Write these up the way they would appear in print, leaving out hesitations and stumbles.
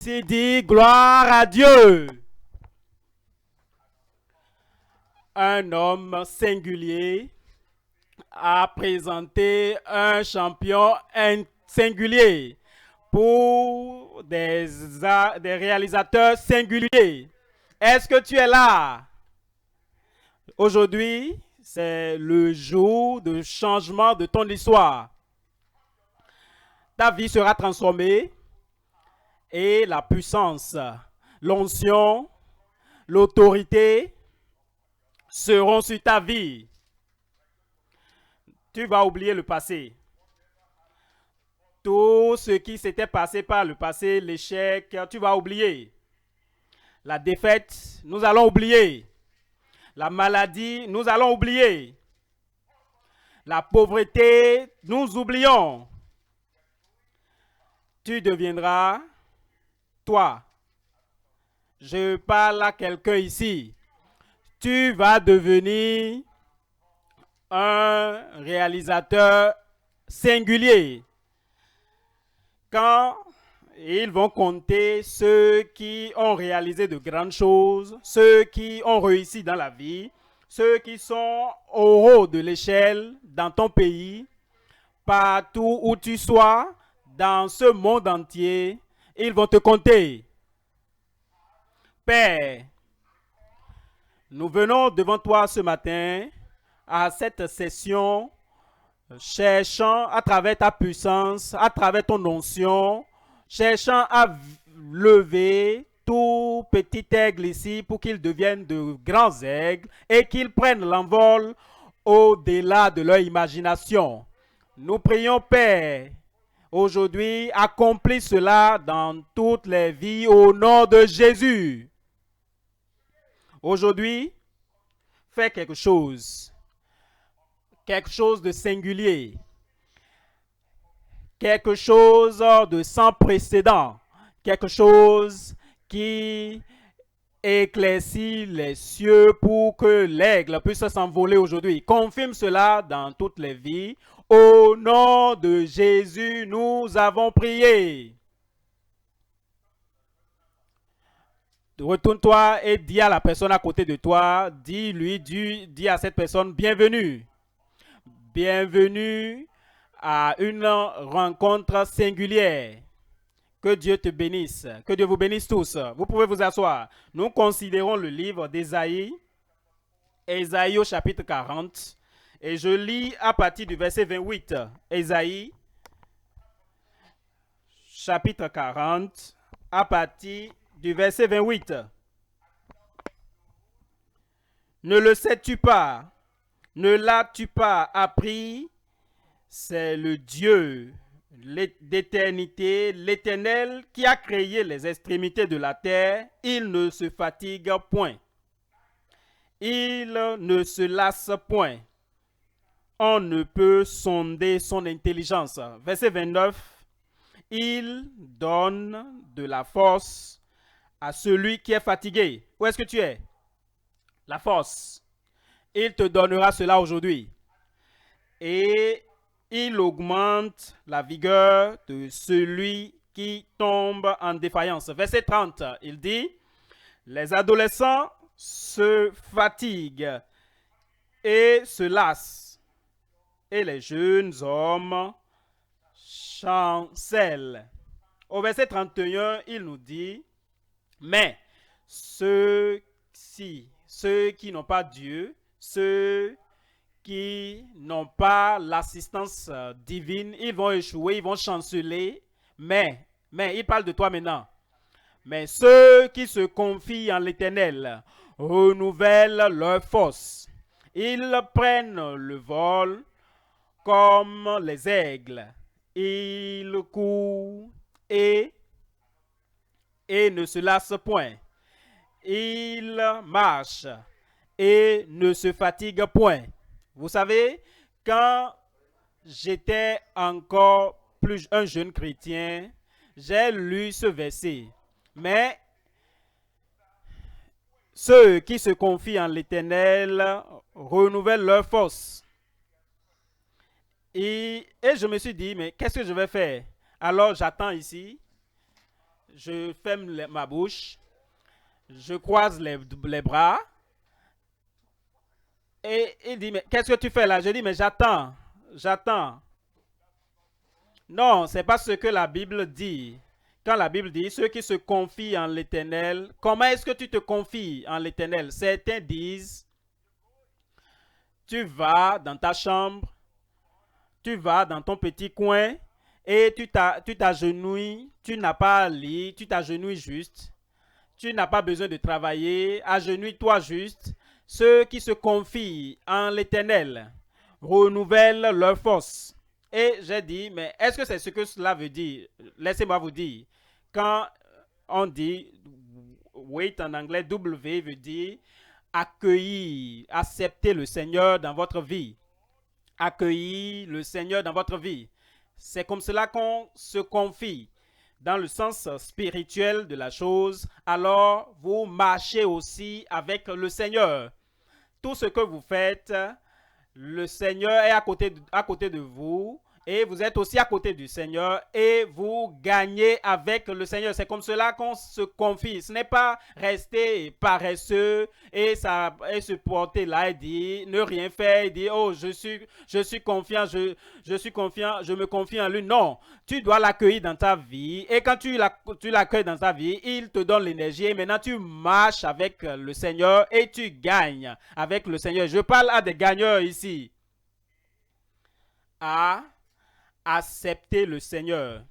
C'est dit gloire à Dieu. Un homme singulier a présenté un champion singulier pour des réalisateurs singuliers. Est-ce que tu es là? Aujourd'hui, c'est le jour de changement de ton histoire. Ta vie sera transformée et la puissance, l'onction, l'autorité seront sur ta vie. Tu vas oublier le passé. Tout ce qui s'était passé par le passé, l'échec, tu vas oublier. La défaite, nous allons oublier. La maladie, nous allons oublier. La pauvreté, nous oublions. Tu deviendras toi. Je parle à quelqu'un ici. Tu vas devenir un réalisateur singulier. Quand ils vont compter ceux qui ont réalisé de grandes choses, ceux qui ont réussi dans la vie, ceux qui sont au haut de l'échelle dans ton pays, partout où tu sois, dans ce monde entier, ils vont te compter. Père, nous venons devant toi ce matin à cette session, cherchant à travers ta puissance, à travers ton onction, cherchant à lever tout petit aigle ici pour qu'ils deviennent de grands aigles et qu'ils prennent l'envol au-delà de leur imagination. Nous prions, Père, aujourd'hui, accomplis cela dans toutes les vies au nom de Jésus. Aujourd'hui, fais quelque chose de singulier, quelque chose de sans précédent, quelque chose qui éclaircit les cieux pour que l'aigle puisse s'envoler aujourd'hui. Confirme cela dans toutes les vies. Au nom de Jésus, nous avons prié. Retourne-toi et dis à la personne à côté de toi, dis à cette personne, bienvenue. Bienvenue à une rencontre singulière. Que Dieu te bénisse. Que Dieu vous bénisse tous. Vous pouvez vous asseoir. Nous considérons le livre d'Ésaïe, Ésaïe au chapitre 40. Et je lis à partir du verset 28. Ésaïe, chapitre 40, à partir du verset 28. Ne le sais-tu pas? Ne l'as-tu pas appris? C'est le Dieu d'éternité, l'Éternel qui a créé les extrémités de la terre. Il ne se fatigue point. Il ne se lasse point. On ne peut sonder son intelligence. Verset 29. Il donne de la force à celui qui est fatigué. Où est-ce que tu es? La force. Il te donnera cela aujourd'hui. Et il augmente la vigueur de celui qui tombe en défaillance. Verset 30, il dit, les adolescents se fatiguent et se lassent, et les jeunes hommes chancellent. Au verset 31, il nous dit, mais ceux qui n'ont pas Dieu, ceux qui n'ont pas l'assistance divine, ils vont échouer, ils vont chanceler. Mais, il parle de toi maintenant. Mais ceux qui se confient en l'Éternel renouvellent leur force. Ils prennent le vol comme les aigles. Ils courent et ne se lassent point. Ils marchent et ne se fatiguent point. Vous savez, quand j'étais encore plus un jeune chrétien, j'ai lu ce verset. Mais ceux qui se confient en l'Éternel renouvellent leur force. Et je me suis dit, mais qu'est-ce que je vais faire? Alors j'attends ici. Je ferme ma bouche, je croise les bras et il dit, mais qu'est-ce que tu fais là? Je dis, mais j'attends, j'attends. Non, c'est pas ce que la Bible dit. Quand la Bible dit ceux qui se confient en l'Éternel, comment est-ce que tu te confies en l'Éternel? Certains disent, tu vas dans ta chambre, tu vas dans ton petit coin et tu t'agenouilles, tu n'as pas à lire, tu t'agenouilles juste, tu n'as pas besoin de travailler, agenouille-toi juste. Ceux qui se confient en l'Éternel renouvellent leur force. Et j'ai dit, mais est-ce que c'est ce que cela veut dire? Laissez-moi vous dire. Quand on dit wait en anglais, W veut dire accueillir, accepter le Seigneur dans votre vie. Accueillir le Seigneur dans votre vie. C'est comme cela qu'on se confie dans le sens spirituel de la chose. Alors, vous marchez aussi avec le Seigneur. Tout ce que vous faites, le Seigneur est à côté de vous et vous êtes aussi à côté du Seigneur et vous gagnez avec le Seigneur. C'est comme cela qu'on se confie. Ce n'est pas rester paresseux et se porter là et dire ne rien faire et dire oh je suis confiant, je suis confiant, je me confie en lui. Non, tu dois l'accueillir dans ta vie et quand tu l'accueilles dans ta vie, il te donne l'énergie et maintenant tu marches avec le Seigneur et tu gagnes avec le Seigneur. Je parle à des gagneurs ici. À accepter le Seigneur.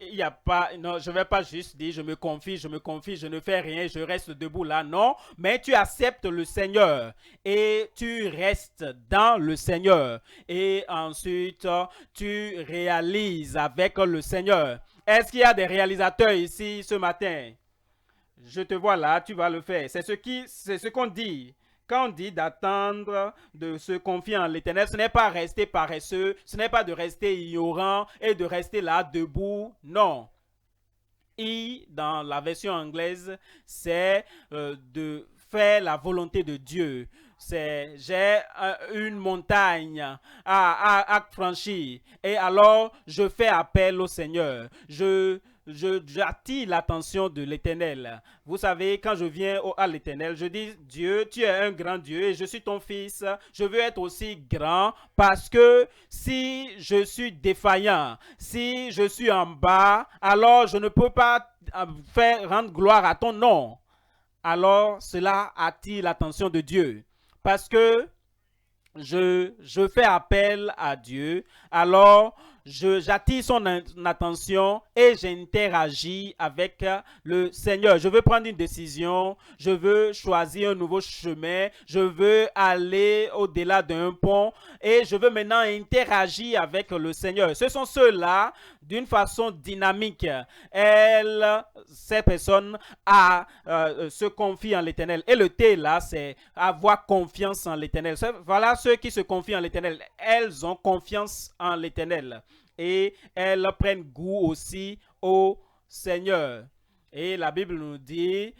Il n'y a pas, non, je ne vais pas juste dire je me confie, je ne fais rien, je reste debout là. Non, mais tu acceptes le Seigneur et tu restes dans le Seigneur. Et ensuite, tu réalises avec le Seigneur. Est-ce qu'il y a des réalisateurs ici ce matin? Je te vois là, tu vas le faire. C'est ce qu'on dit. Quand on dit d'attendre, de se confier en l'Éternel, ce n'est pas rester paresseux, ce n'est pas de rester ignorant et de rester là debout. Non. Dans la version anglaise, c'est de faire la volonté de Dieu. J'ai une montagne à franchir et alors je fais appel au Seigneur. J'attire l'attention de l'Éternel. Vous savez, quand je viens à l'Éternel, je dis, Dieu, tu es un grand Dieu et je suis ton fils. Je veux être aussi grand parce que si je suis défaillant, si je suis en bas, alors je ne peux pas rendre gloire à ton nom. Alors cela attire l'attention de Dieu. Parce que je fais appel à Dieu, alors j'attire son attention et j'interagis avec le Seigneur. Je veux prendre une décision, je veux choisir un nouveau chemin, je veux aller au-delà d'un pont et je veux maintenant interagir avec le Seigneur. Ce sont ceux-là, d'une façon dynamique, ces personnes se confient en l'Éternel. Et le T là, c'est avoir confiance en l'Éternel. Voilà ceux qui se confient en l'Éternel. Elles ont confiance en l'Éternel. Et elles prennent goût aussi au Seigneur. Et la Bible nous dit,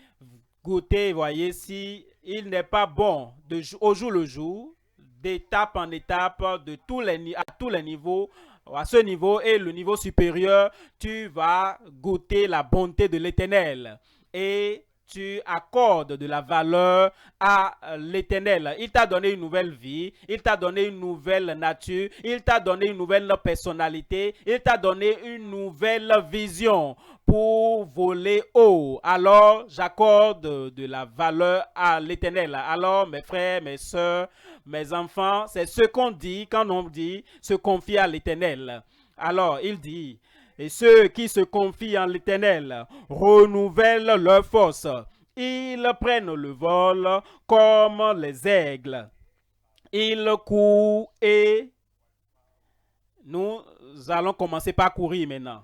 goûtez, voyez, si il n'est pas bon au jour le jour, d'étape en étape, à tous les niveaux, à ce niveau et le niveau supérieur, tu vas goûter la bonté de l'Éternel. Et tu accordes de la valeur à l'Éternel. Il t'a donné une nouvelle vie, il t'a donné une nouvelle nature, il t'a donné une nouvelle personnalité, il t'a donné une nouvelle vision pour voler haut. Alors, j'accorde de la valeur à l'Éternel. Alors, mes frères, mes soeurs, mes enfants, c'est ce qu'on dit quand on dit se confier à l'Éternel. Alors, il dit, et ceux qui se confient en l'Éternel renouvellent leur force. Ils prennent le vol comme les aigles. Ils courent et nous allons commencer par courir maintenant.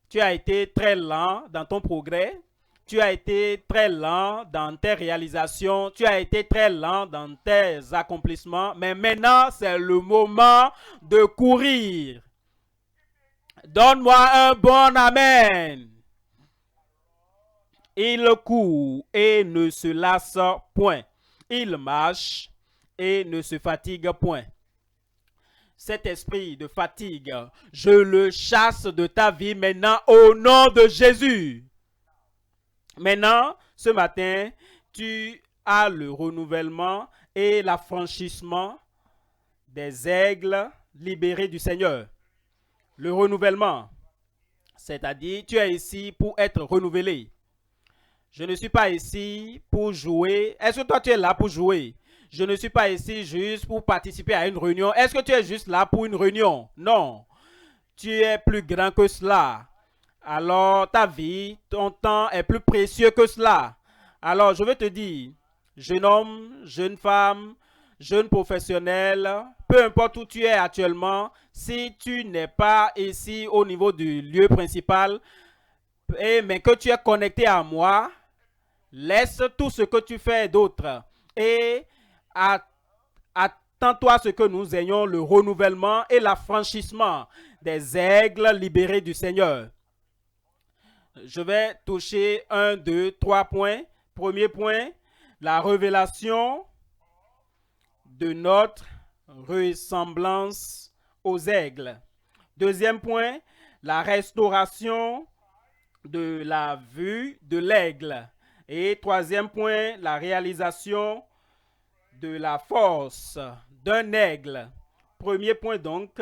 Tu as été très lent dans ton progrès. Tu as été très lent dans tes réalisations. Tu as été très lent dans tes accomplissements. Mais maintenant, c'est le moment de courir. Donne-moi un bon amen. Il court et ne se lasse point. Il marche et ne se fatigue point. cet esprit de fatigue, je le chasse de ta vie maintenant au nom de Jésus. Maintenant, ce matin, tu as le renouvellement et l'affranchissement des aigles libérés du Seigneur. Le renouvellement, c'est-à-dire tu es ici pour être renouvelé. Je ne suis pas ici pour jouer. Est-ce que toi tu es là pour jouer? Je ne suis pas ici juste pour participer à une réunion. Est-ce que tu es juste là pour une réunion? Non. Tu es plus grand que cela. Alors ta vie, ton temps est plus précieux que cela. Alors je veux te dire, jeune homme, jeune femme, jeune professionnel, peu importe où tu es actuellement, si tu n'es pas ici au niveau du lieu principal, mais que tu es connecté à moi, laisse tout ce que tu fais d'autre et attends-toi à ce que nous ayons le renouvellement et l'affranchissement des aigles libérés du Seigneur. Je vais toucher 1, 2, 3 points. Premier point, la révélation de notre ressemblance aux aigles. Deuxième point, la restauration de la vue de l'aigle. Et troisième point, la réalisation de la force d'un aigle. Premier point donc,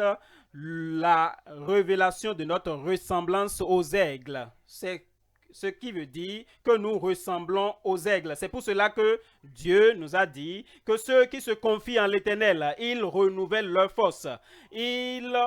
la révélation de notre ressemblance aux aigles. C'est ce qui veut dire que nous ressemblons aux aigles. C'est pour cela que Dieu nous a dit que ceux qui se confient en l'Éternel, ils renouvellent leur force. Ils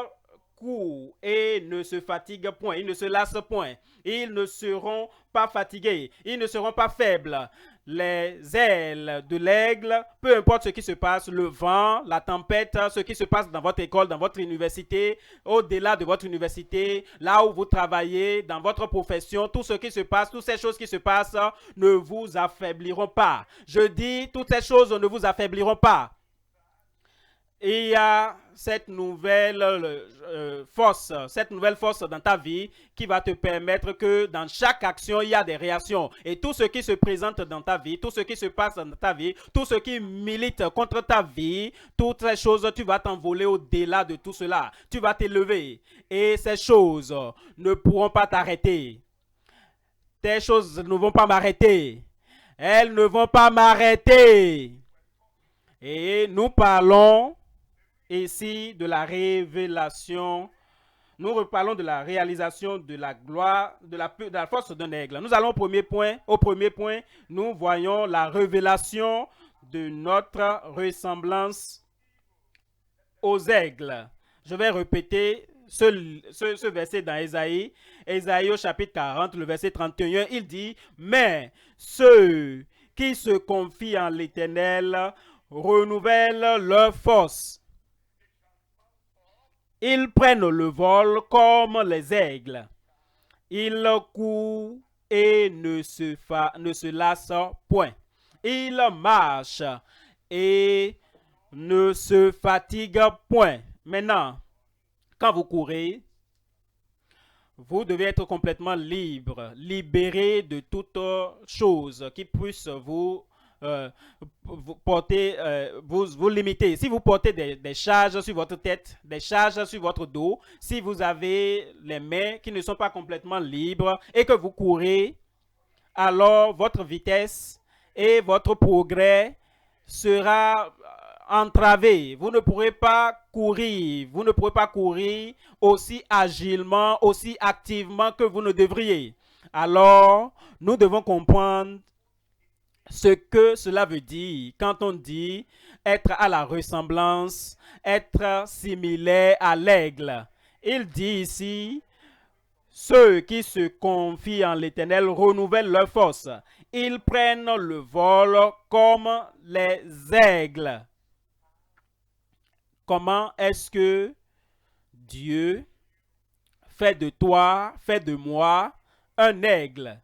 courent et ne se fatiguent point, ils ne se lassent point. Ils ne seront pas fatigués, ils ne seront pas faibles. Les ailes de l'aigle, peu importe ce qui se passe, le vent, la tempête, ce qui se passe dans votre école, dans votre université, au-delà de votre université, là où vous travaillez, dans votre profession, tout ce qui se passe, toutes ces choses qui se passent ne vous affaibliront pas. Je dis, toutes ces choses ne vous affaibliront pas. Et il y a cette nouvelle force dans ta vie qui va te permettre que dans chaque action, il y a des réactions. Et tout ce qui se présente dans ta vie, tout ce qui se passe dans ta vie, tout ce qui milite contre ta vie, toutes ces choses, tu vas t'envoler au-delà de tout cela. Tu vas t'élever. Et ces choses ne pourront pas t'arrêter. Tes choses ne vont pas m'arrêter. Elles ne vont pas m'arrêter. Et nous parlons ici de la révélation, nous reparlons de la réalisation de la gloire, de la force d'un aigle. Nous allons au premier point. Au premier point, nous voyons la révélation de notre ressemblance aux aigles. Je vais répéter ce verset dans Ésaïe. Ésaïe au chapitre 40, le verset 31, il dit « Mais ceux qui se confient en l'Éternel renouvellent leur force. Ils prennent le vol comme les aigles. Ils courent et ne se lassent point. Ils marchent et ne se fatiguent point. » Maintenant, quand vous courez, vous devez être complètement libre, libéré de toute chose qui puisse vous porter, vous limiter. Si vous portez des charges sur votre tête, des charges sur votre dos, si vous avez les mains qui ne sont pas complètement libres et que vous courez, alors votre vitesse et votre progrès sera entravé. Vous ne pourrez pas courir. Vous ne pourrez pas courir aussi agilement, aussi activement que vous ne devriez. Alors, nous devons comprendre ce que cela veut dire quand on dit être à la ressemblance, être similaire à l'aigle. Il dit ici, ceux qui se confient en l'Éternel renouvellent leur force. Ils prennent le vol comme les aigles. Comment est-ce que Dieu fait de toi, fait de moi un aigle?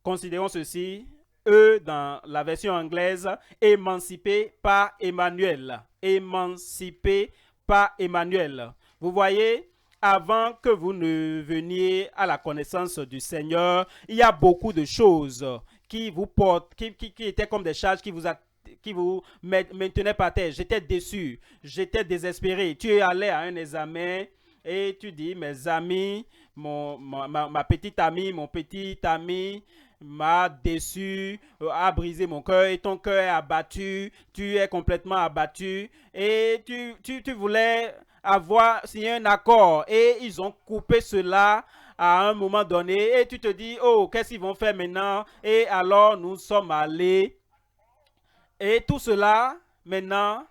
Considérons ceci, dans la version anglaise, émancipé par Emmanuel. Émancipé par Emmanuel. Vous voyez, avant que vous ne veniez à la connaissance du Seigneur, il y a beaucoup de choses qui vous portent, qui étaient comme des charges qui vous maintenait par terre. J'étais déçu, j'étais désespéré. Tu es allé à un examen et tu dis, mes amis, ma petite amie, mon petit ami m'a déçu, a brisé mon cœur et ton cœur est abattu, tu es complètement abattu et tu voulais avoir signé un accord et ils ont coupé cela à un moment donné et tu te dis, oh, qu'est-ce qu'ils vont faire maintenant? Et alors nous sommes allés et tout cela maintenant,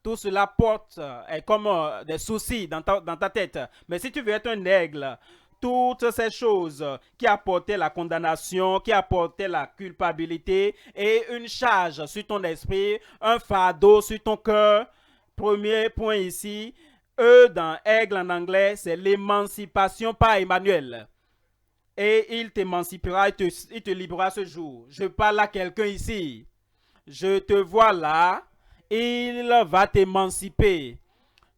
tout cela porte comme des soucis dans ta tête. Mais si tu veux être un aigle, toutes ces choses qui apportaient la condamnation, qui apportaient la culpabilité et une charge sur ton esprit, un fardeau sur ton cœur. Premier point ici, dans aigle en anglais, c'est l'émancipation par Emmanuel. Et il t'émancipera, il te libérera ce jour. Je parle à quelqu'un ici. Je te vois là, il va t'émanciper.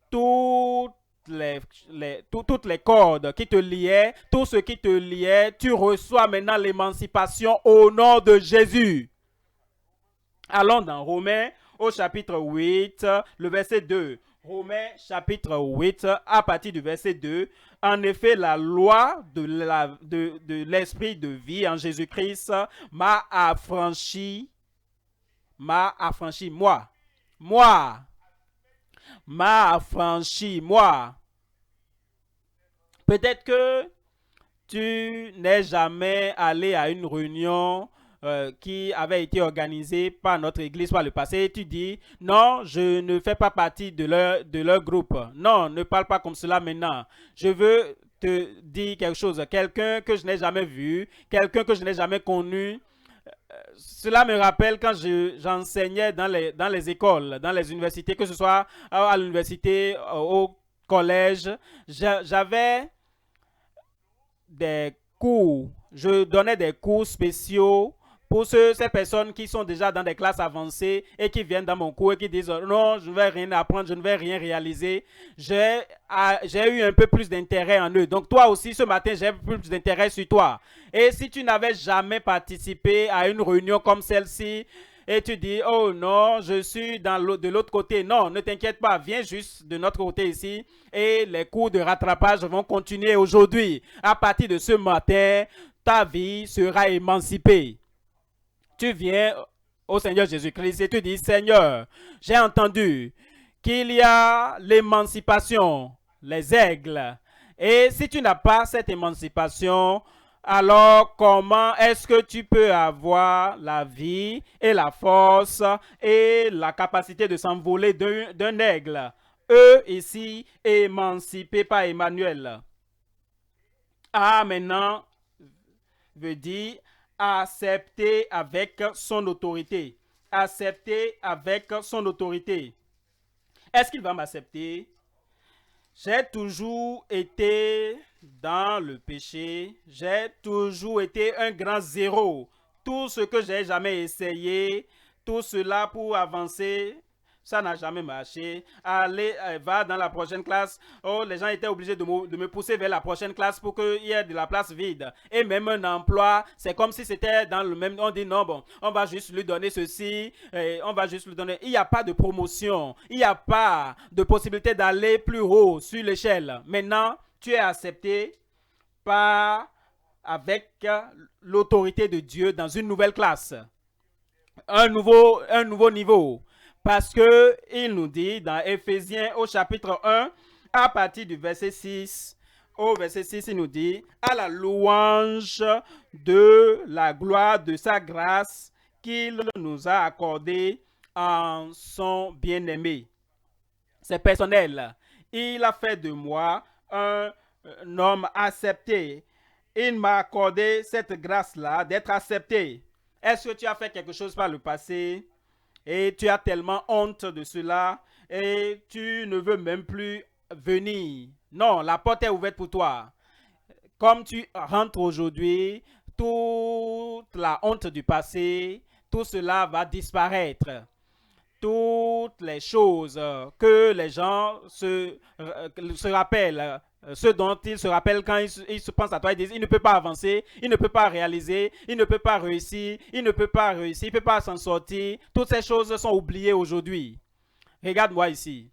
Toutes toutes les cordes qui te liaient, tout ce qui te liait, tu reçois maintenant l'émancipation au nom de Jésus. Allons dans Romains au chapitre 8, le verset 2. Romains chapitre 8, à partir du verset 2. En effet, la loi de l'esprit de vie en Jésus-Christ m'a affranchi, moi, m'a affranchi, moi. Peut-être que tu n'es jamais allé à une réunion qui avait été organisée par notre église par le passé et tu dis, non, je ne fais pas partie de leur groupe. Non, ne parle pas comme cela maintenant. Je veux te dire quelque chose. Quelqu'un que je n'ai jamais vu, quelqu'un que je n'ai jamais connu. Cela me rappelle quand j'enseignais dans les écoles, dans les universités, que ce soit à l'université, au collège. J'avais des cours, je donnais des cours spéciaux pour ces personnes qui sont déjà dans des classes avancées et qui viennent dans mon cours et qui disent non, je ne vais rien apprendre, je ne vais rien réaliser. J'ai eu un peu plus d'intérêt en eux. Donc toi aussi, ce matin, j'ai plus d'intérêt sur toi. Et si tu n'avais jamais participé à une réunion comme celle-ci, et tu dis, oh non, je suis de l'autre côté. Non, ne t'inquiète pas, viens juste de notre côté ici et les cours de rattrapage vont continuer aujourd'hui. À partir de ce matin, ta vie sera émancipée. Tu viens au Seigneur Jésus-Christ et tu dis, Seigneur, j'ai entendu qu'il y a l'émancipation, les aigles. Et si tu n'as pas cette émancipation, alors comment est-ce que tu peux avoir la vie et la force et la capacité de s'envoler d'un aigle? Eux ici, émancipés par Emmanuel. Ah, maintenant, veut dire accepter avec son autorité. Accepter avec son autorité. Est-ce qu'il va m'accepter? J'ai toujours été dans le péché. J'ai toujours été un grand zéro. Tout ce que j'ai jamais essayé, tout cela pour avancer, ça n'a jamais marché. Allez, va dans la prochaine classe. Oh, les gens étaient obligés de me pousser vers la prochaine classe pour qu'il y ait de la place vide. Et même un emploi, c'est comme si c'était dans le même... On dit non, bon, on va juste lui donner ceci, on va juste lui donner... Il n'y a pas de promotion, il n'y a pas de possibilité d'aller plus haut sur l'échelle. Maintenant, tu es accepté avec l'autorité de Dieu dans une nouvelle classe. Un nouveau niveau. Parce que il nous dit dans Éphésiens au chapitre 1, à partir du verset 6, au verset 6, il nous dit, à la louange de la gloire de sa grâce qu'il nous a accordée en son bien-aimé. C'est personnel. Il a fait de moi un homme accepté. Il m'a accordé cette grâce-là d'être accepté. Est-ce que tu as fait quelque chose par le passé et tu as tellement honte de cela et tu ne veux même plus venir? Non, la porte est ouverte pour toi. Comme tu rentres aujourd'hui, toute la honte du passé, tout cela va disparaître. Toutes les choses que les gens se rappellent ce dont il se rappelle quand il se pense à toi, il ne peut pas avancer, il ne peut pas réaliser, il ne peut pas réussir, il ne peut pas réussir, il ne peut pas s'en sortir. Toutes ces choses sont oubliées aujourd'hui. Regarde-moi ici.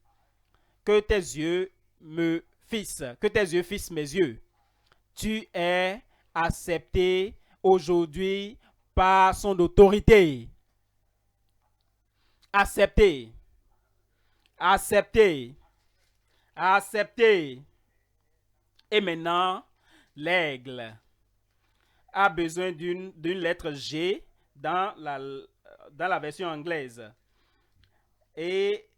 Que tes yeux me fixent, que tes yeux fixent mes yeux. Tu es accepté aujourd'hui par son autorité. Accepté. Accepté. Accepté. Et maintenant, l'aigle a besoin d'une lettre G dans la version anglaise. Et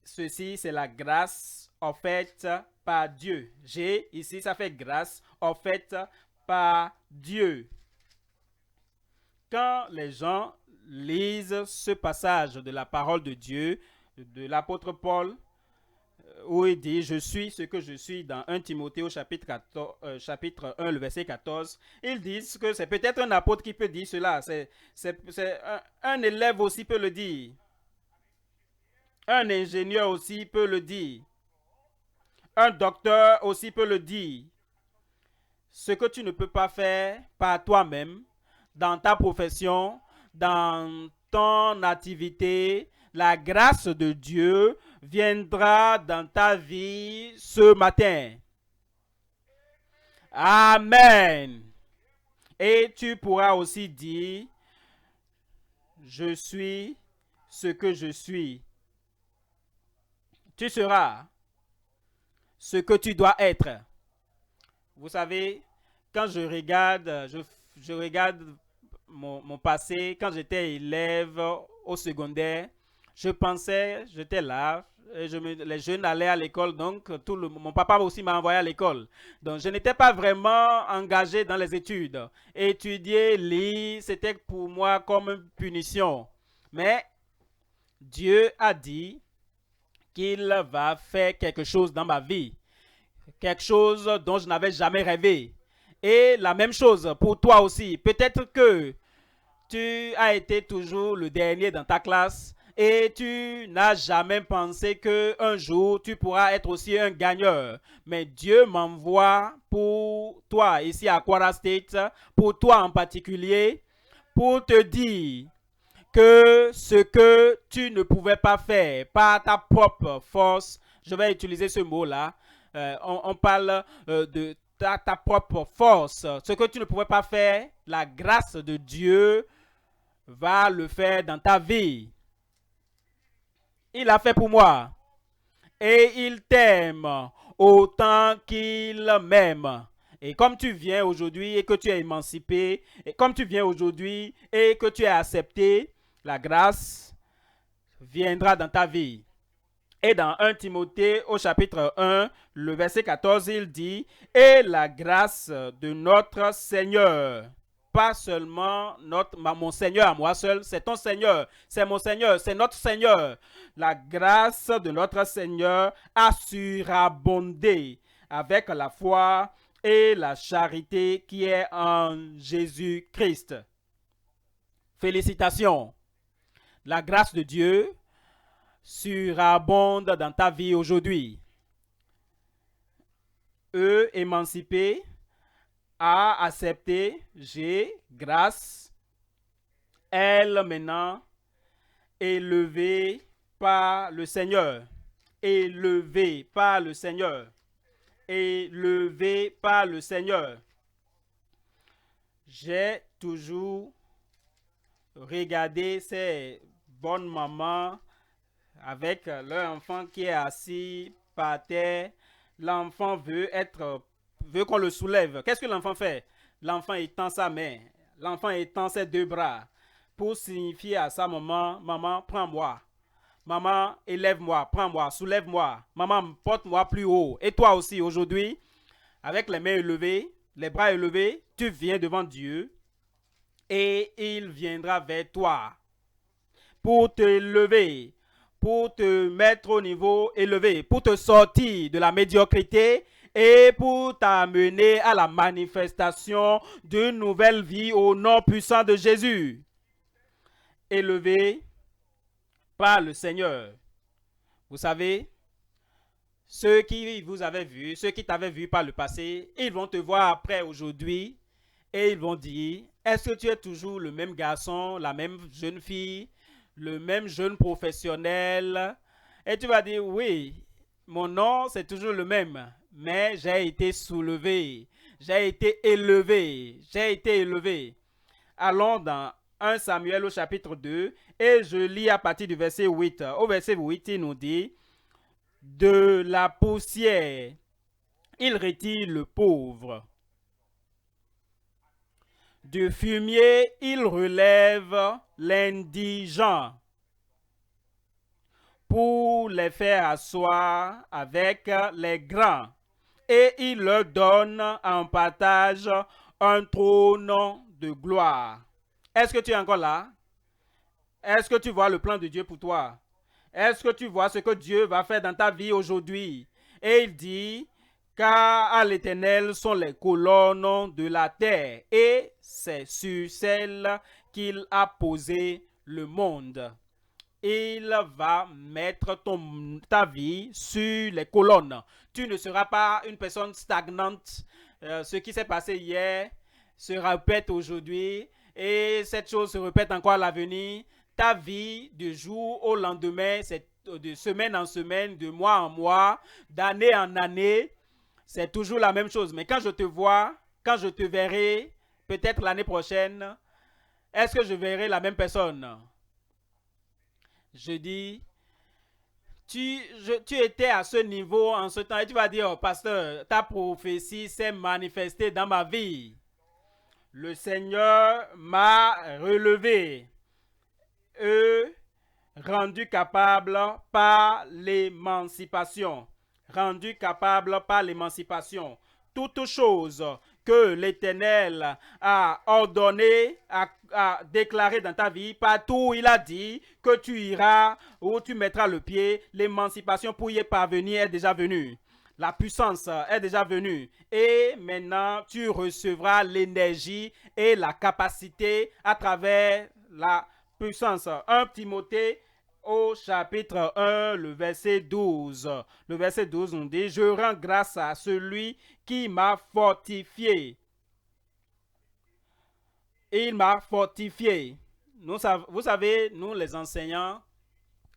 ceci, c'est la grâce offerte par Dieu. G, ici, ça fait grâce offerte par Dieu. Quand les gens lisent ce passage de la parole de Dieu, de l'apôtre Paul, où il dit « Je suis ce que je suis » dans 1 Timothée au chapitre 1, le verset 14, ils disent que c'est peut-être un apôtre qui peut dire cela. Un élève aussi peut le dire. Un ingénieur aussi peut le dire. Un docteur aussi peut le dire. Ce que tu ne peux pas faire par toi-même, dans ta profession, dans ton activité, la grâce de Dieu viendra dans ta vie ce matin. Amen. Et tu pourras aussi dire, je suis ce que je suis. Tu seras ce que tu dois être. Vous savez, quand je regarde mon passé, quand j'étais élève au secondaire, je pensais, j'étais là, les jeunes allaient à l'école, donc mon papa aussi m'a envoyé à l'école. Donc je n'étais pas vraiment engagé dans les études. Étudier, lire, c'était pour moi comme une punition. Mais Dieu a dit qu'il va faire quelque chose dans ma vie. Quelque chose dont je n'avais jamais rêvé. Et la même chose pour toi aussi. Peut-être que tu as été toujours le dernier dans ta classe et tu n'as jamais pensé qu'un jour tu pourras être aussi un gagneur. Mais Dieu m'envoie pour toi ici à Kwara State, pour toi en particulier, pour te dire que ce que tu ne pouvais pas faire par ta propre force, je vais utiliser ce mot-là, on parle de ta propre force. Ce que tu ne pouvais pas faire, la grâce de Dieu va le faire dans ta vie. Il l'a fait pour moi. Et il t'aime autant qu'il m'aime. Et comme tu viens aujourd'hui et que tu es émancipé, et comme tu viens aujourd'hui et que tu es accepté, la grâce viendra dans ta vie. Et dans 1 Timothée au chapitre 1, le verset 14, il dit « Et la grâce de notre Seigneur ». Pas seulement mon Seigneur à moi seul, c'est ton Seigneur, c'est mon Seigneur, c'est notre Seigneur. La grâce de notre Seigneur a surabondé avec la foi et la charité qui est en Jésus-Christ. Félicitations. La grâce de Dieu surabonde dans ta vie aujourd'hui. Eux, émancipés, A, accepté, G, grâce, L, maintenant, élevé par le Seigneur. Élevé par le Seigneur. Élevé par le Seigneur. J'ai toujours regardé ces bonnes mamans avec leur enfant qui est assis par terre. L'enfant veut qu'on le soulève. Qu'est-ce que l'enfant fait? L'enfant étend sa main. L'enfant étend ses deux bras pour signifier à sa maman, maman, prends-moi. Maman, élève-moi, prends-moi, soulève-moi. Maman, porte-moi plus haut. Et toi aussi, aujourd'hui, avec les mains élevées, les bras élevés, tu viens devant Dieu et il viendra vers toi pour te lever, pour te mettre au niveau élevé, pour te sortir de la médiocrité et pour t'amener à la manifestation d'une nouvelle vie au nom puissant de Jésus. Élevé par le Seigneur. Vous savez, Ceux qui vous avaient vu, ceux qui t'avaient vu par le passé, ils vont te voir après aujourd'hui et ils vont dire, est-ce que tu es toujours le même garçon, la même jeune fille, le même jeune professionnel? Et tu vas dire, oui, mon nom c'est toujours le même, mais j'ai été soulevé, j'ai été élevé, j'ai été élevé. Allons dans 1 Samuel au chapitre 2 et je lis à partir du verset 8. Au verset 8, il nous dit, de la poussière, il retire le pauvre. Du fumier, il relève l'indigent pour les faire asseoir avec les grands. Et il leur donne en partage un trône de gloire. Est-ce que tu es encore là? Est-ce que tu vois le plan de Dieu pour toi? Est-ce que tu vois ce que Dieu va faire dans ta vie aujourd'hui? Et il dit, car à l'Éternel sont les colonnes de la terre, et c'est sur celles qu'il a posé le monde. Il va mettre ta vie sur les colonnes. Tu ne seras pas une personne stagnante. Ce qui s'est passé hier se répète aujourd'hui et cette chose se répète encore à l'avenir. Ta vie de jour au lendemain, c'est de semaine en semaine, de mois en mois, d'année en année, c'est toujours la même chose. Mais quand je te vois, quand je te verrai, peut-être l'année prochaine, est-ce que je verrai la même personne? Je dis, tu étais à ce niveau en ce temps et tu vas dire, oh, pasteur, ta prophétie s'est manifestée dans ma vie. Le Seigneur m'a relevé et rendu capable par l'émancipation. Rendu capable par l'émancipation. Toute chose que l'Éternel a ordonné, a déclaré dans ta vie, partout où il a dit que tu iras, où tu mettras le pied, l'émancipation pour y parvenir est déjà venue. La puissance est déjà venue. Et maintenant, tu recevras l'énergie et la capacité à travers la puissance. 1 Timothée au chapitre 1, le verset 12. Le verset 12 nous dit, je rends grâce à celui qui m'a fortifié. Il m'a fortifié. Vous savez, nous les enseignants,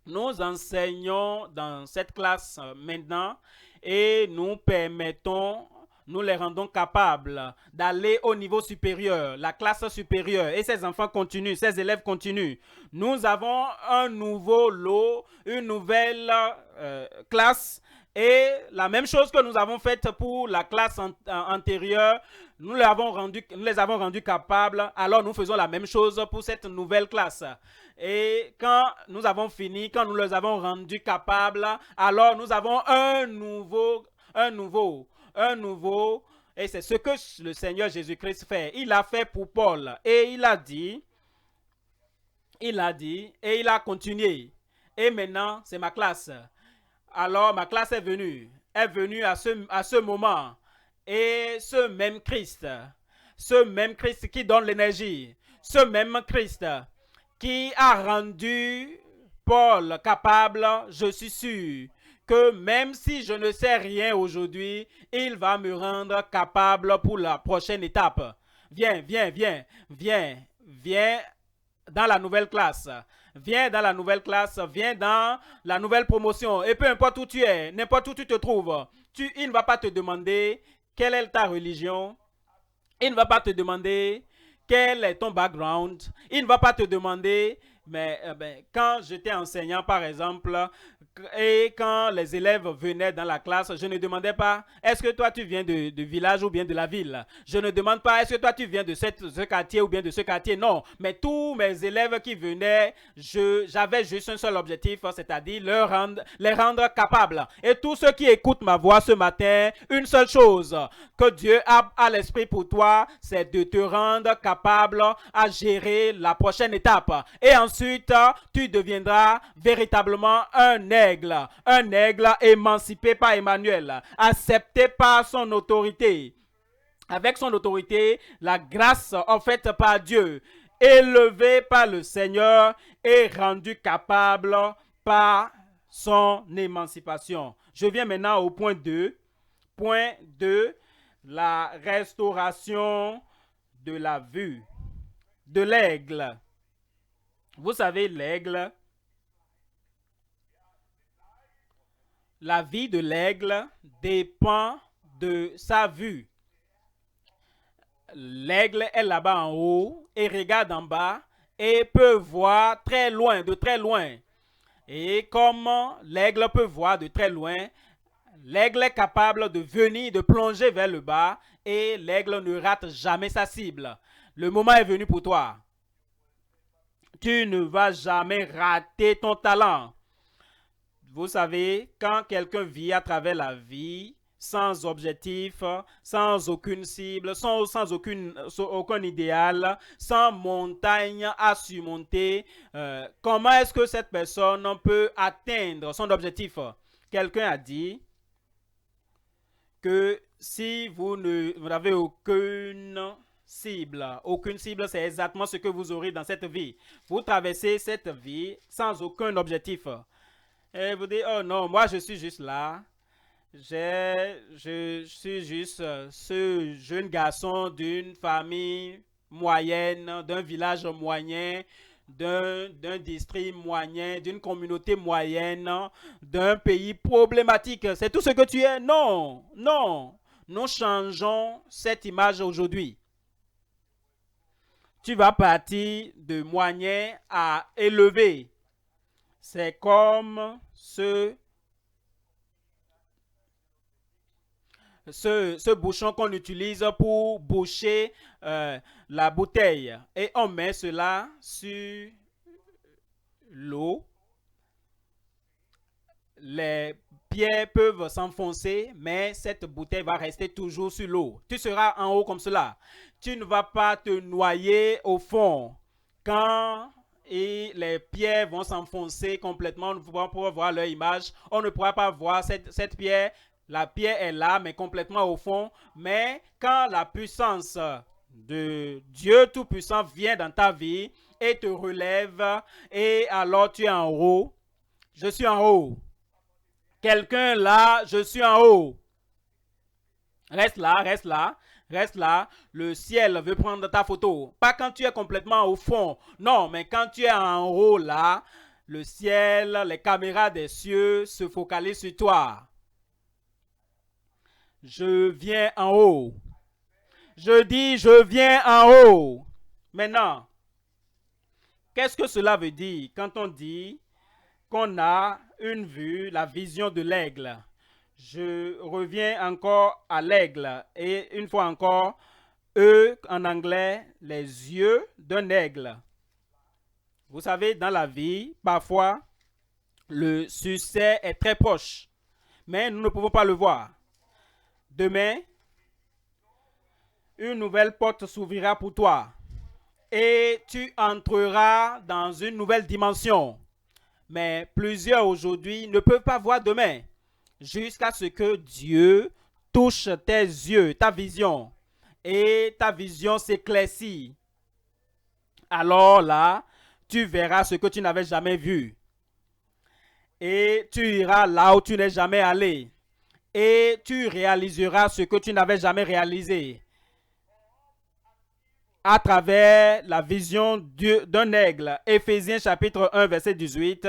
nous enseignons dans cette classe maintenant et nous permettons, nous les rendons capables d'aller au niveau supérieur, la classe supérieure. Et ces enfants continuent, ces élèves continuent. Nous avons un nouveau lot, une nouvelle classe. Et la même chose que nous avons faite pour la classe antérieure, nous les avons rendus capables. Alors nous faisons la même chose pour cette nouvelle classe. Et quand nous avons fini, quand nous les avons rendus capables, alors nous avons un nouveau, et c'est ce que le Seigneur Jésus-Christ fait. Il a fait pour Paul et il a dit, et il a continué. Et maintenant, c'est ma classe. Alors ma classe est venue à ce moment. Et ce même Christ qui donne l'énergie, ce même Christ qui a rendu Paul capable, je suis sûr que même si je ne sais rien aujourd'hui, il va me rendre capable pour la prochaine étape. Viens dans la nouvelle classe. Viens dans la nouvelle classe, viens dans la nouvelle promotion. Et peu importe où tu es, n'importe où tu te trouves, il ne va pas te demander quelle est ta religion. Il ne va pas te demander quel est ton background. Il ne va pas te demander, mais quand j'étais enseignant par exemple, et quand les élèves venaient dans la classe, je ne demandais pas, est-ce que toi tu viens de village ou bien de la ville? Je ne demande pas, est-ce que toi tu viens de ce quartier ou bien de ce quartier? Non, mais tous mes élèves qui venaient, j'avais juste un seul objectif, c'est-à-dire les rendre capables. Et tous ceux qui écoutent ma voix ce matin, une seule chose que Dieu a à l'esprit pour toi, c'est de te rendre capable à gérer la prochaine étape. Et ensuite, tu deviendras véritablement un aigle émancipé par Emmanuel, accepté par son autorité. Avec son autorité, la grâce offerte par Dieu, élevé par le Seigneur et rendu capable par son émancipation. Je viens maintenant au point 2. Point 2, la restauration de la vue de l'aigle. Vous savez, l'aigle, la vie de l'aigle dépend de sa vue. L'aigle est là-bas en haut et regarde en bas et peut voir très loin, de très loin. Et comme l'aigle peut voir de très loin, l'aigle est capable de venir, de plonger vers le bas et l'aigle ne rate jamais sa cible. Le moment est venu pour toi. Tu ne vas jamais rater ton talent. Vous savez, quand quelqu'un vit à travers la vie, sans objectif, sans aucune cible, sans aucun idéal, sans montagne à surmonter, comment est-ce que cette personne peut atteindre son objectif? Quelqu'un a dit que si vous n'avez aucune cible, c'est exactement ce que vous aurez dans cette vie. Vous traversez cette vie sans aucun objectif. Et vous dites, oh non, moi je suis juste là. Je suis juste ce jeune garçon d'une famille moyenne, d'un village moyen, d'un district moyen, d'une communauté moyenne, d'un pays problématique. C'est tout ce que tu es? Non, non. Nous changeons cette image aujourd'hui. Tu vas partir de moyen à élevé. C'est comme ce bouchon qu'on utilise pour boucher la bouteille. Et on met cela sur l'eau. Les pieds peuvent s'enfoncer, mais cette bouteille va rester toujours sur l'eau. Tu seras en haut comme cela. Tu ne vas pas te noyer au fond. Quand les pierres vont s'enfoncer complètement, on ne pourra pas voir leur image. On ne pourra pas voir cette pierre. La pierre est là, mais complètement au fond. Mais quand la puissance de Dieu Tout-Puissant vient dans ta vie et te relève, et alors tu es en haut. Je suis en haut. Quelqu'un là, je suis en haut. Reste là, reste là. Reste là, le ciel veut prendre ta photo. Pas quand tu es complètement au fond. Non, mais quand tu es en haut là, le ciel, les caméras des cieux se focalisent sur toi. Je viens en haut. Je dis, je viens en haut. Maintenant, qu'est-ce que cela veut dire quand on dit qu'on a une vue, la vision de l'aigle? Je reviens encore à l'aigle et une fois encore, en anglais, les yeux d'un aigle. Vous savez, dans la vie, parfois, le succès est très proche, mais nous ne pouvons pas le voir. Demain, une nouvelle porte s'ouvrira pour toi et tu entreras dans une nouvelle dimension. Mais plusieurs aujourd'hui ne peuvent pas voir demain jusqu'à ce que Dieu touche tes yeux, ta vision, et ta vision s'éclaircit. Alors là, tu verras ce que tu n'avais jamais vu. Et tu iras là où tu n'es jamais allé. Et tu réaliseras ce que tu n'avais jamais réalisé. À travers la vision d'un aigle. Éphésiens chapitre 1, verset 18.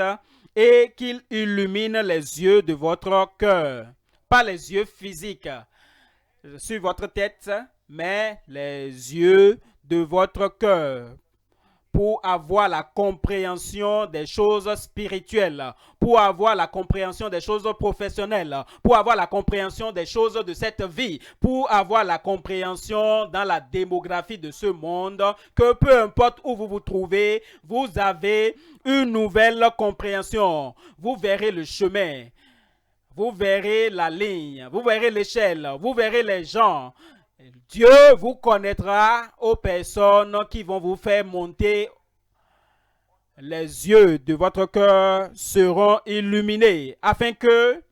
Et qu'il illumine les yeux de votre cœur. Pas les yeux physiques sur votre tête, mais les yeux de votre cœur. Pour avoir la compréhension des choses spirituelles, pour avoir la compréhension des choses professionnelles, pour avoir la compréhension des choses de cette vie, pour avoir la compréhension dans la démographie de ce monde, que peu importe où vous vous trouvez, vous avez une nouvelle compréhension. Vous verrez le chemin, vous verrez la ligne, vous verrez l'échelle, vous verrez les gens. Dieu vous connaîtra aux personnes qui vont vous faire monter. Les yeux de votre cœur seront illuminés afin que,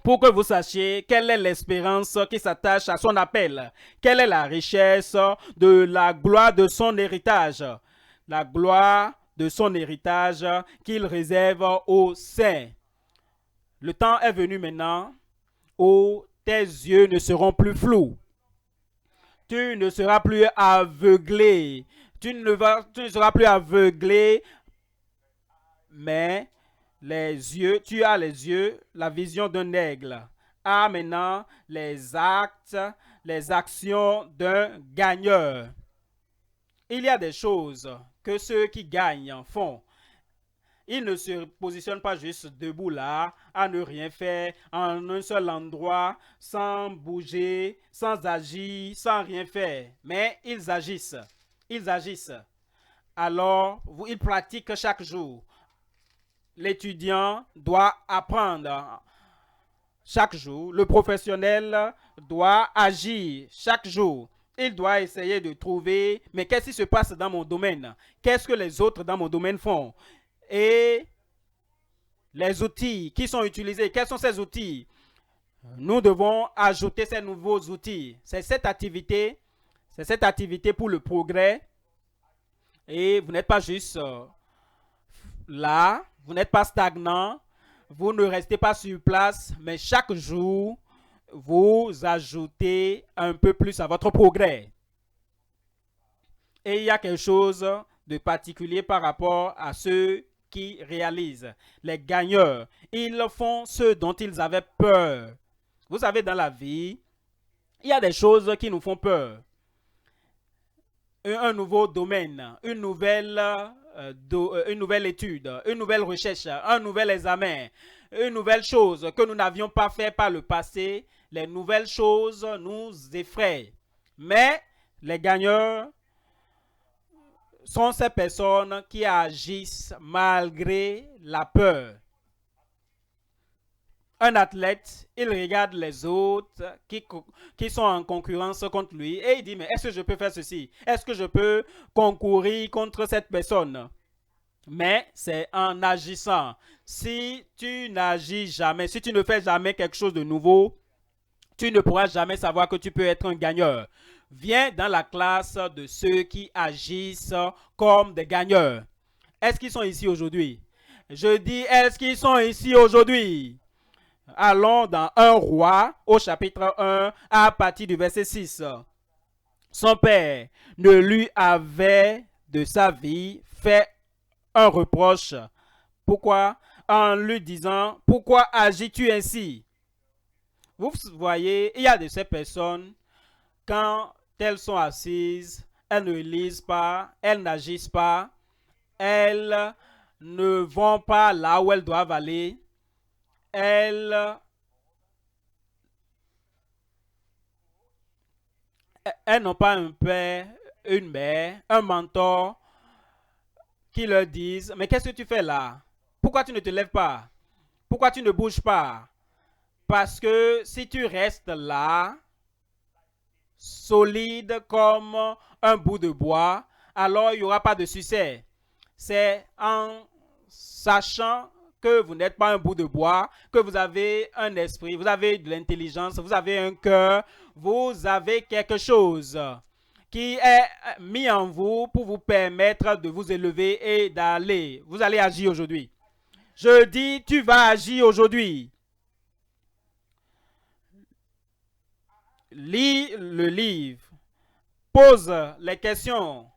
pour que vous sachiez quelle est l'espérance qui s'attache à son appel, quelle est la richesse de la gloire de son héritage, la gloire de son héritage qu'il réserve aux saints. Le temps est venu maintenant où tes yeux ne seront plus flous. Tu ne seras plus aveuglé. Tu ne seras plus aveuglé, mais tu as les yeux, la vision d'un aigle. A maintenant les actes, les actions d'un gagneur. Il y a des choses que ceux qui gagnent font. Ils ne se positionnent pas juste debout là, à ne rien faire, en un seul endroit, sans bouger, sans agir, sans rien faire. Mais ils agissent. Ils agissent. Alors, ils pratiquent chaque jour. L'étudiant doit apprendre chaque jour. Le professionnel doit agir chaque jour. Il doit essayer de trouver, mais qu'est-ce qui se passe dans mon domaine? Qu'est-ce que les autres dans mon domaine font? Et les outils qui sont utilisés, quels sont ces outils? Nous devons ajouter ces nouveaux outils. C'est cette activité pour le progrès. Et vous n'êtes pas juste là, vous n'êtes pas stagnant, vous ne restez pas sur place, mais chaque jour, vous ajoutez un peu plus à votre progrès. Et il y a quelque chose de particulier par rapport à ceux qui réalisent. Les gagneurs, ils font ce dont ils avaient peur. Vous savez, dans la vie, il y a des choses qui nous font peur. Un nouveau domaine, une nouvelle étude, une nouvelle recherche, un nouvel examen, une nouvelle chose que nous n'avions pas fait par le passé. Les nouvelles choses nous effraient. Mais les gagneurs sont ces personnes qui agissent malgré la peur. Un athlète, il regarde les autres qui sont en concurrence contre lui et il dit, mais est-ce que je peux faire ceci? Est-ce que je peux concourir contre cette personne? Mais c'est en agissant. Si tu n'agis jamais, si tu ne fais jamais quelque chose de nouveau, tu ne pourras jamais savoir que tu peux être un gagneur. Viens dans la classe de ceux qui agissent comme des gagneurs. Est-ce qu'ils sont ici aujourd'hui? Je dis, est-ce qu'ils sont ici aujourd'hui? Allons dans 1 Roi au chapitre 1 à partir du verset 6. Son père ne lui avait de sa vie fait un reproche. Pourquoi? En lui disant, pourquoi agis-tu ainsi? Vous voyez, il y a de ces personnes, quand elles sont assises, elles ne lisent pas, elles n'agissent pas, elles ne vont pas là où elles doivent aller. Elles n'ont pas un père, une mère, un mentor qui leur disent, mais qu'est-ce que tu fais là? Pourquoi tu ne te lèves pas? Pourquoi tu ne bouges pas? Parce que si tu restes là, solide comme un bout de bois, alors il n'y aura pas de succès. C'est en sachant que vous n'êtes pas un bout de bois, que vous avez un esprit, vous avez de l'intelligence, vous avez un cœur, vous avez quelque chose qui est mis en vous pour vous permettre de vous élever et d'aller. Vous allez agir aujourd'hui. Je dis, tu vas agir aujourd'hui. Lis le livre, pose les questions,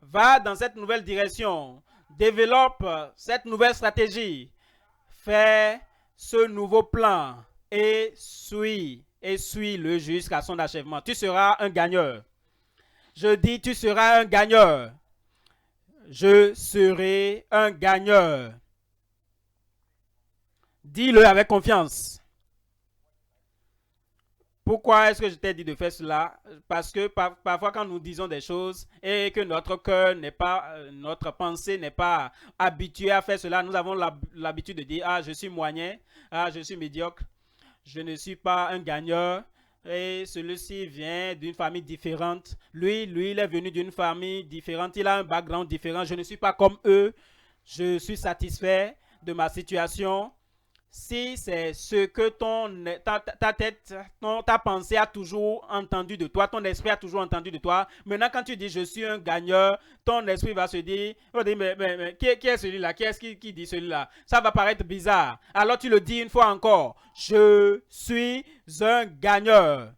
va dans cette nouvelle direction, développe cette nouvelle stratégie, fais ce nouveau plan et suis-le jusqu'à son achèvement. Tu seras un gagneur. Je dis, tu seras un gagneur. Je serai un gagneur. Dis-le avec confiance. Pourquoi est-ce que je t'ai dit de faire cela? Parce que parfois quand nous disons des choses et que notre cœur n'est pas, notre pensée n'est pas habituée à faire cela, nous avons l'habitude de dire, ah, je suis moyen, ah, je suis médiocre, je ne suis pas un gagneur. Et celui-ci vient d'une famille différente. Lui, il est venu d'une famille différente. Il a un background différent. Je ne suis pas comme eux. Je suis satisfait de ma situation. si c'est ce que ta tête, ta pensée a toujours entendu de toi, ton esprit a toujours entendu de toi, maintenant quand tu dis je suis un gagneur, ton esprit va se dire, mais qui est celui-là? Qui est-ce qui dit celui-là? Ça va paraître bizarre. Alors tu le dis une fois encore, je suis un gagneur.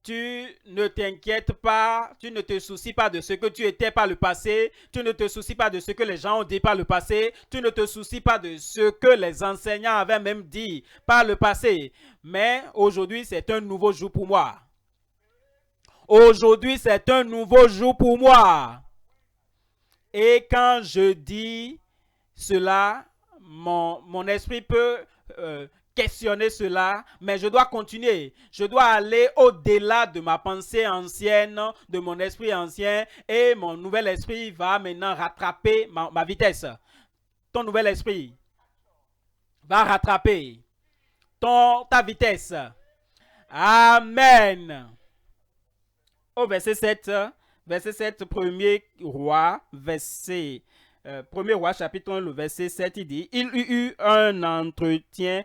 Tu ne t'inquiètes pas, tu ne te soucies pas de ce que tu étais par le passé, tu ne te soucies pas de ce que les gens ont dit par le passé, tu ne te soucies pas de ce que les enseignants avaient même dit par le passé. Mais aujourd'hui, c'est un nouveau jour pour moi. Aujourd'hui, c'est un nouveau jour pour moi. Et quand je dis cela, mon esprit peut questionner cela, mais je dois continuer. Je dois aller au-delà de ma pensée ancienne, de mon esprit ancien, et mon nouvel esprit va maintenant rattraper ma vitesse. Ton nouvel esprit va rattraper ta vitesse. Amen. Au verset 7, premier roi, premier roi, chapitre 1, le verset 7, il dit, il eut un entretien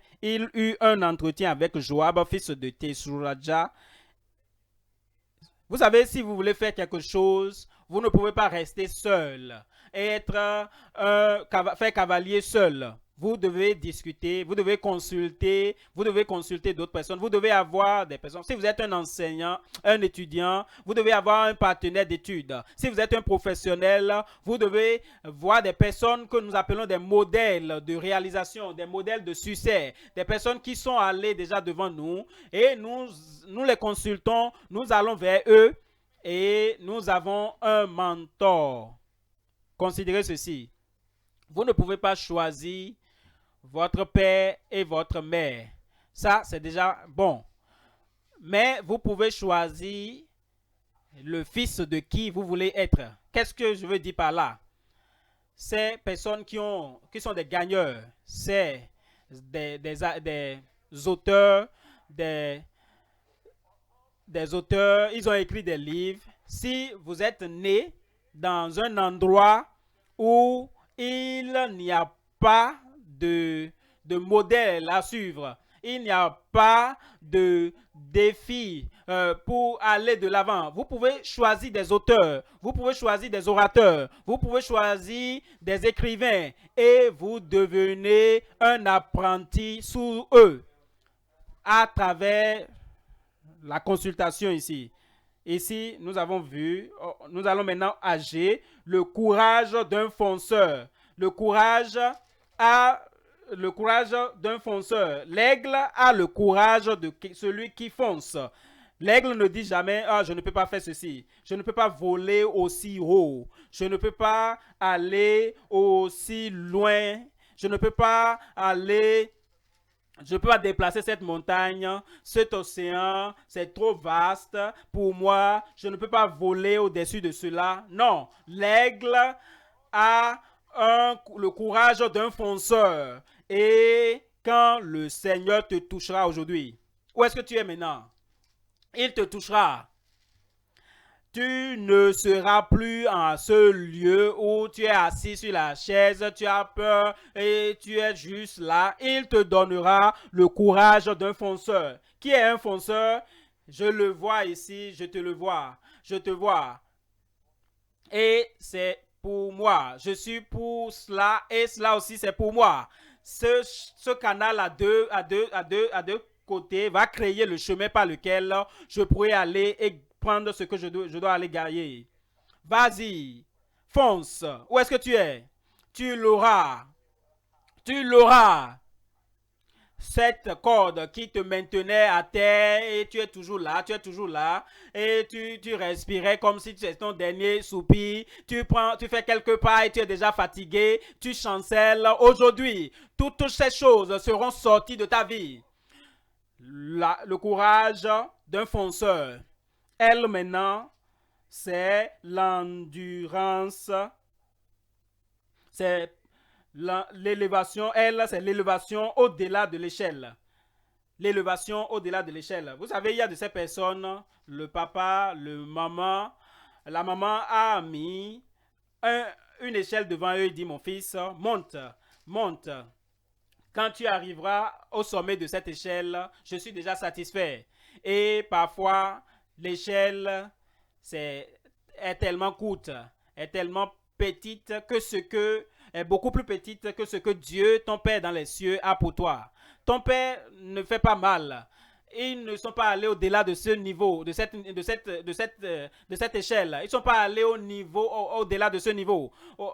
avec Joab, fils de Teshuraja. Vous savez, si vous voulez faire quelque chose, vous ne pouvez pas rester seul, faire cavalier seul. Vous devez discuter, vous devez consulter d'autres personnes, vous devez avoir des personnes. Si vous êtes un enseignant, un étudiant, vous devez avoir un partenaire d'études. Si vous êtes un professionnel, vous devez voir des personnes que nous appelons des modèles de réalisation, des modèles de succès, des personnes qui sont allées déjà devant nous et nous les consultons, nous allons vers eux et nous avons un mentor. Considérez ceci. Vous ne pouvez pas choisir votre père et votre mère. Ça, c'est déjà bon. Mais vous pouvez choisir le fils de qui vous voulez être. Qu'est-ce que je veux dire par là? Ces personnes qui sont des gagneurs, c'est des auteurs, des auteurs, ils ont écrit des livres. Si vous êtes né dans un endroit où il n'y a pas de modèle à suivre, il n'y a pas de défi pour aller de l'avant, vous pouvez choisir des auteurs, vous pouvez choisir des orateurs, vous pouvez choisir des écrivains et vous devenez un apprenti sous eux à travers la consultation ici. Ici, nous avons vu, nous allons maintenant agir le courage d'un fonceur. Le courage d'un fonceur. L'aigle a le courage de celui qui fonce. L'aigle ne dit jamais, ah, je ne peux pas faire ceci. Je ne peux pas voler aussi haut. Je ne peux pas aller aussi loin. Je ne peux pas déplacer cette montagne, cet océan, c'est trop vaste pour moi, je ne peux pas voler au-dessus de cela. Non, l'aigle a le courage d'un fonceur. Et quand le Seigneur te touchera aujourd'hui, où est-ce que tu es maintenant? Il te touchera. Tu ne seras plus en ce lieu où tu es assis sur la chaise, tu as peur et tu es juste là. Il te donnera le courage d'un fonceur. Qui est un fonceur? Je le vois ici, je te le vois, je te vois. Et c'est pour moi. Je suis pour cela et cela aussi c'est pour moi. Ce canal à deux côtés va créer le chemin par lequel je pourrai aller et prendre ce que je dois aller gagner. Vas-y, fonce. Où est-ce que tu es? Tu l'auras. Tu l'auras. Cette corde qui te maintenait à terre et tu es toujours là, et tu respirais comme si tu étais ton dernier soupir, tu fais quelques pas et tu es déjà fatigué, tu chancelles. Aujourd'hui, toutes ces choses seront sorties de ta vie. Le courage d'un fonceur. Elle maintenant, c'est l'endurance, c'est l'élévation, elle, c'est l'élévation au-delà de l'échelle. L'élévation au-delà de l'échelle. Vous savez, il y a de ces personnes, le papa, la maman a mis une échelle devant eux et dit, mon fils, monte, monte. Quand tu arriveras au sommet de cette échelle, je suis déjà satisfait. Et parfois, l'échelle est tellement courte, est tellement petite que est beaucoup plus petite que ce que Dieu, ton Père dans les cieux, a pour toi. Ton Père ne fait pas mal. Ils ne sont pas allés au-delà de ce niveau, de cette échelle. Ils ne sont pas allés au-delà de ce niveau.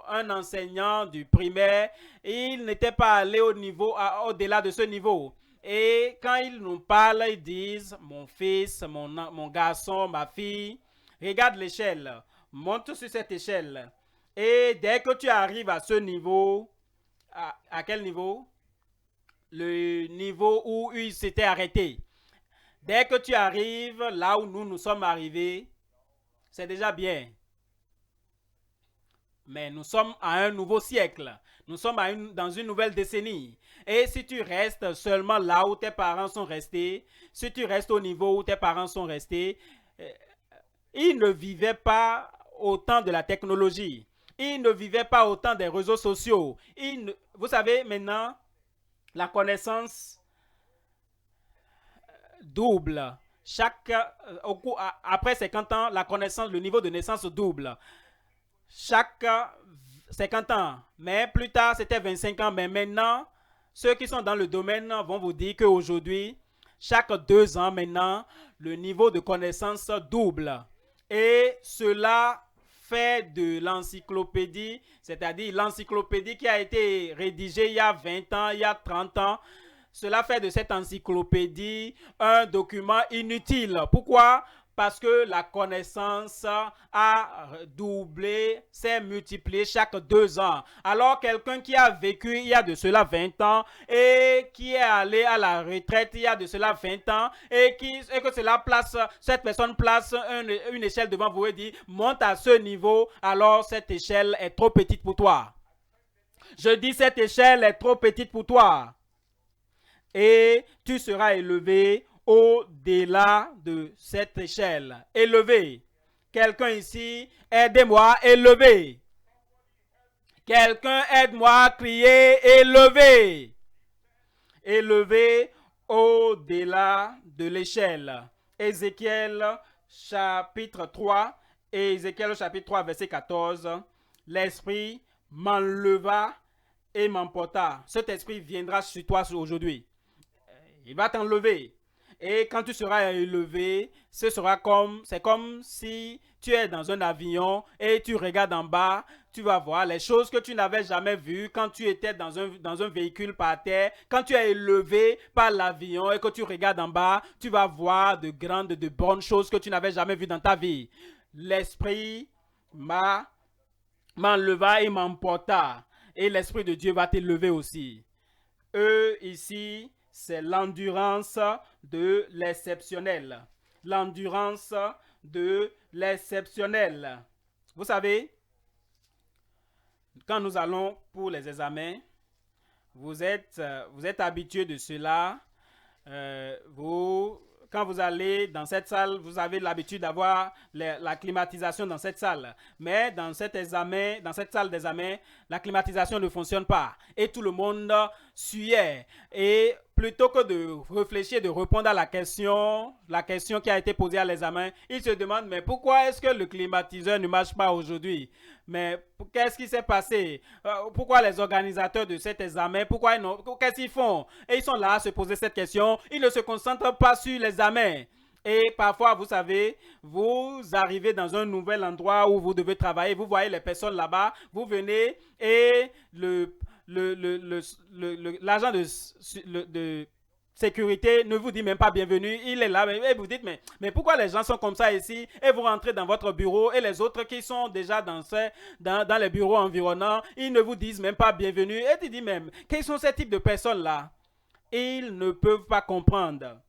Un enseignant du primaire, il n'était pas allé au-delà de ce niveau. Et quand ils nous parlent, ils disent, mon fils, mon garçon, ma fille, regarde l'échelle, monte sur cette échelle. Et dès que tu arrives à ce niveau, à quel niveau? Le niveau où il s'était arrêté. Dès que tu arrives là où nous sommes arrivés, c'est déjà bien. Mais nous sommes à un nouveau siècle. Nous sommes dans une nouvelle décennie. Et si tu restes seulement là où tes parents sont restés, si tu restes au niveau où tes parents sont restés, ils ne vivaient pas au temps de la technologie. Ils ne vivaient pas au temps des réseaux sociaux. Vous savez, maintenant, la connaissance double. Après 50 ans, la connaissance, le niveau de naissance double. Chaque 50 ans. Mais plus tard, c'était 25 ans. Mais maintenant, ceux qui sont dans le domaine vont vous dire qu'aujourd'hui, chaque 2 ans maintenant, le niveau de connaissance double. Et cela fait de l'encyclopédie, c'est-à-dire l'encyclopédie qui a été rédigée il y a 20 ans, il y a 30 ans, cela fait de cette encyclopédie un document inutile. Pourquoi? Parce que la connaissance a doublé, s'est multipliée chaque 2 ans. Alors quelqu'un qui a vécu il y a de cela 20 ans et qui est allé à la retraite il y a de cela 20 ans et que cette personne place une échelle devant vous et dit monte à ce niveau, alors cette échelle est trop petite pour toi. Je dis cette échelle est trop petite pour toi. Et tu seras élevé au-delà de cette échelle. Élevé. Quelqu'un ici, aidez-moi, élevé. Quelqu'un aide-moi à crier, élevé. Élevé au-delà de l'échelle. Ézéchiel chapitre 3 et Ézéchiel chapitre 3 verset 14. L'Esprit m'enleva et m'emporta. Cet esprit viendra sur toi aujourd'hui. Il va t'enlever. Et quand tu seras élevé, c'est comme si tu es dans un avion et tu regardes en bas, tu vas voir les choses que tu n'avais jamais vues quand tu étais dans un véhicule par terre. Quand tu es élevé par l'avion et que tu regardes en bas, tu vas voir de bonnes choses que tu n'avais jamais vues dans ta vie. L'Esprit m'enleva et m'emporta. Et l'Esprit de Dieu va t'élever aussi. Eux ici, c'est l'endurance de l'exceptionnel. L'endurance de l'exceptionnel. Vous savez, quand nous allons pour les examens, vous êtes habitué de cela. Quand vous allez dans cette salle, vous avez l'habitude d'avoir la climatisation dans cette salle. Mais dans cette salle d'examen, la climatisation ne fonctionne pas. Et tout le monde suait. Et plutôt que de réfléchir, de répondre à la question qui a été posée à l'examen, il se demande, mais pourquoi est-ce que le climatiseur ne marche pas aujourd'hui? Mais qu'est-ce qui s'est passé? Pourquoi les organisateurs de cet examen, qu'est-ce qu'ils font? Et ils sont là à se poser cette question. Ils ne se concentrent pas sur l'examen. Et parfois, vous savez, vous arrivez dans un nouvel endroit où vous devez travailler. Vous voyez les personnes là-bas. Vous venez et l'agent de sécurité ne vous dit même pas bienvenue. Il est là et vous dites mais pourquoi les gens sont comme ça ici? Et vous rentrez dans votre bureau et les autres qui sont déjà dans les bureaux environnants, ils ne vous disent même pas bienvenue. Et tu dis même, quels sont ces types de personnes là? Ils ne peuvent pas comprendre.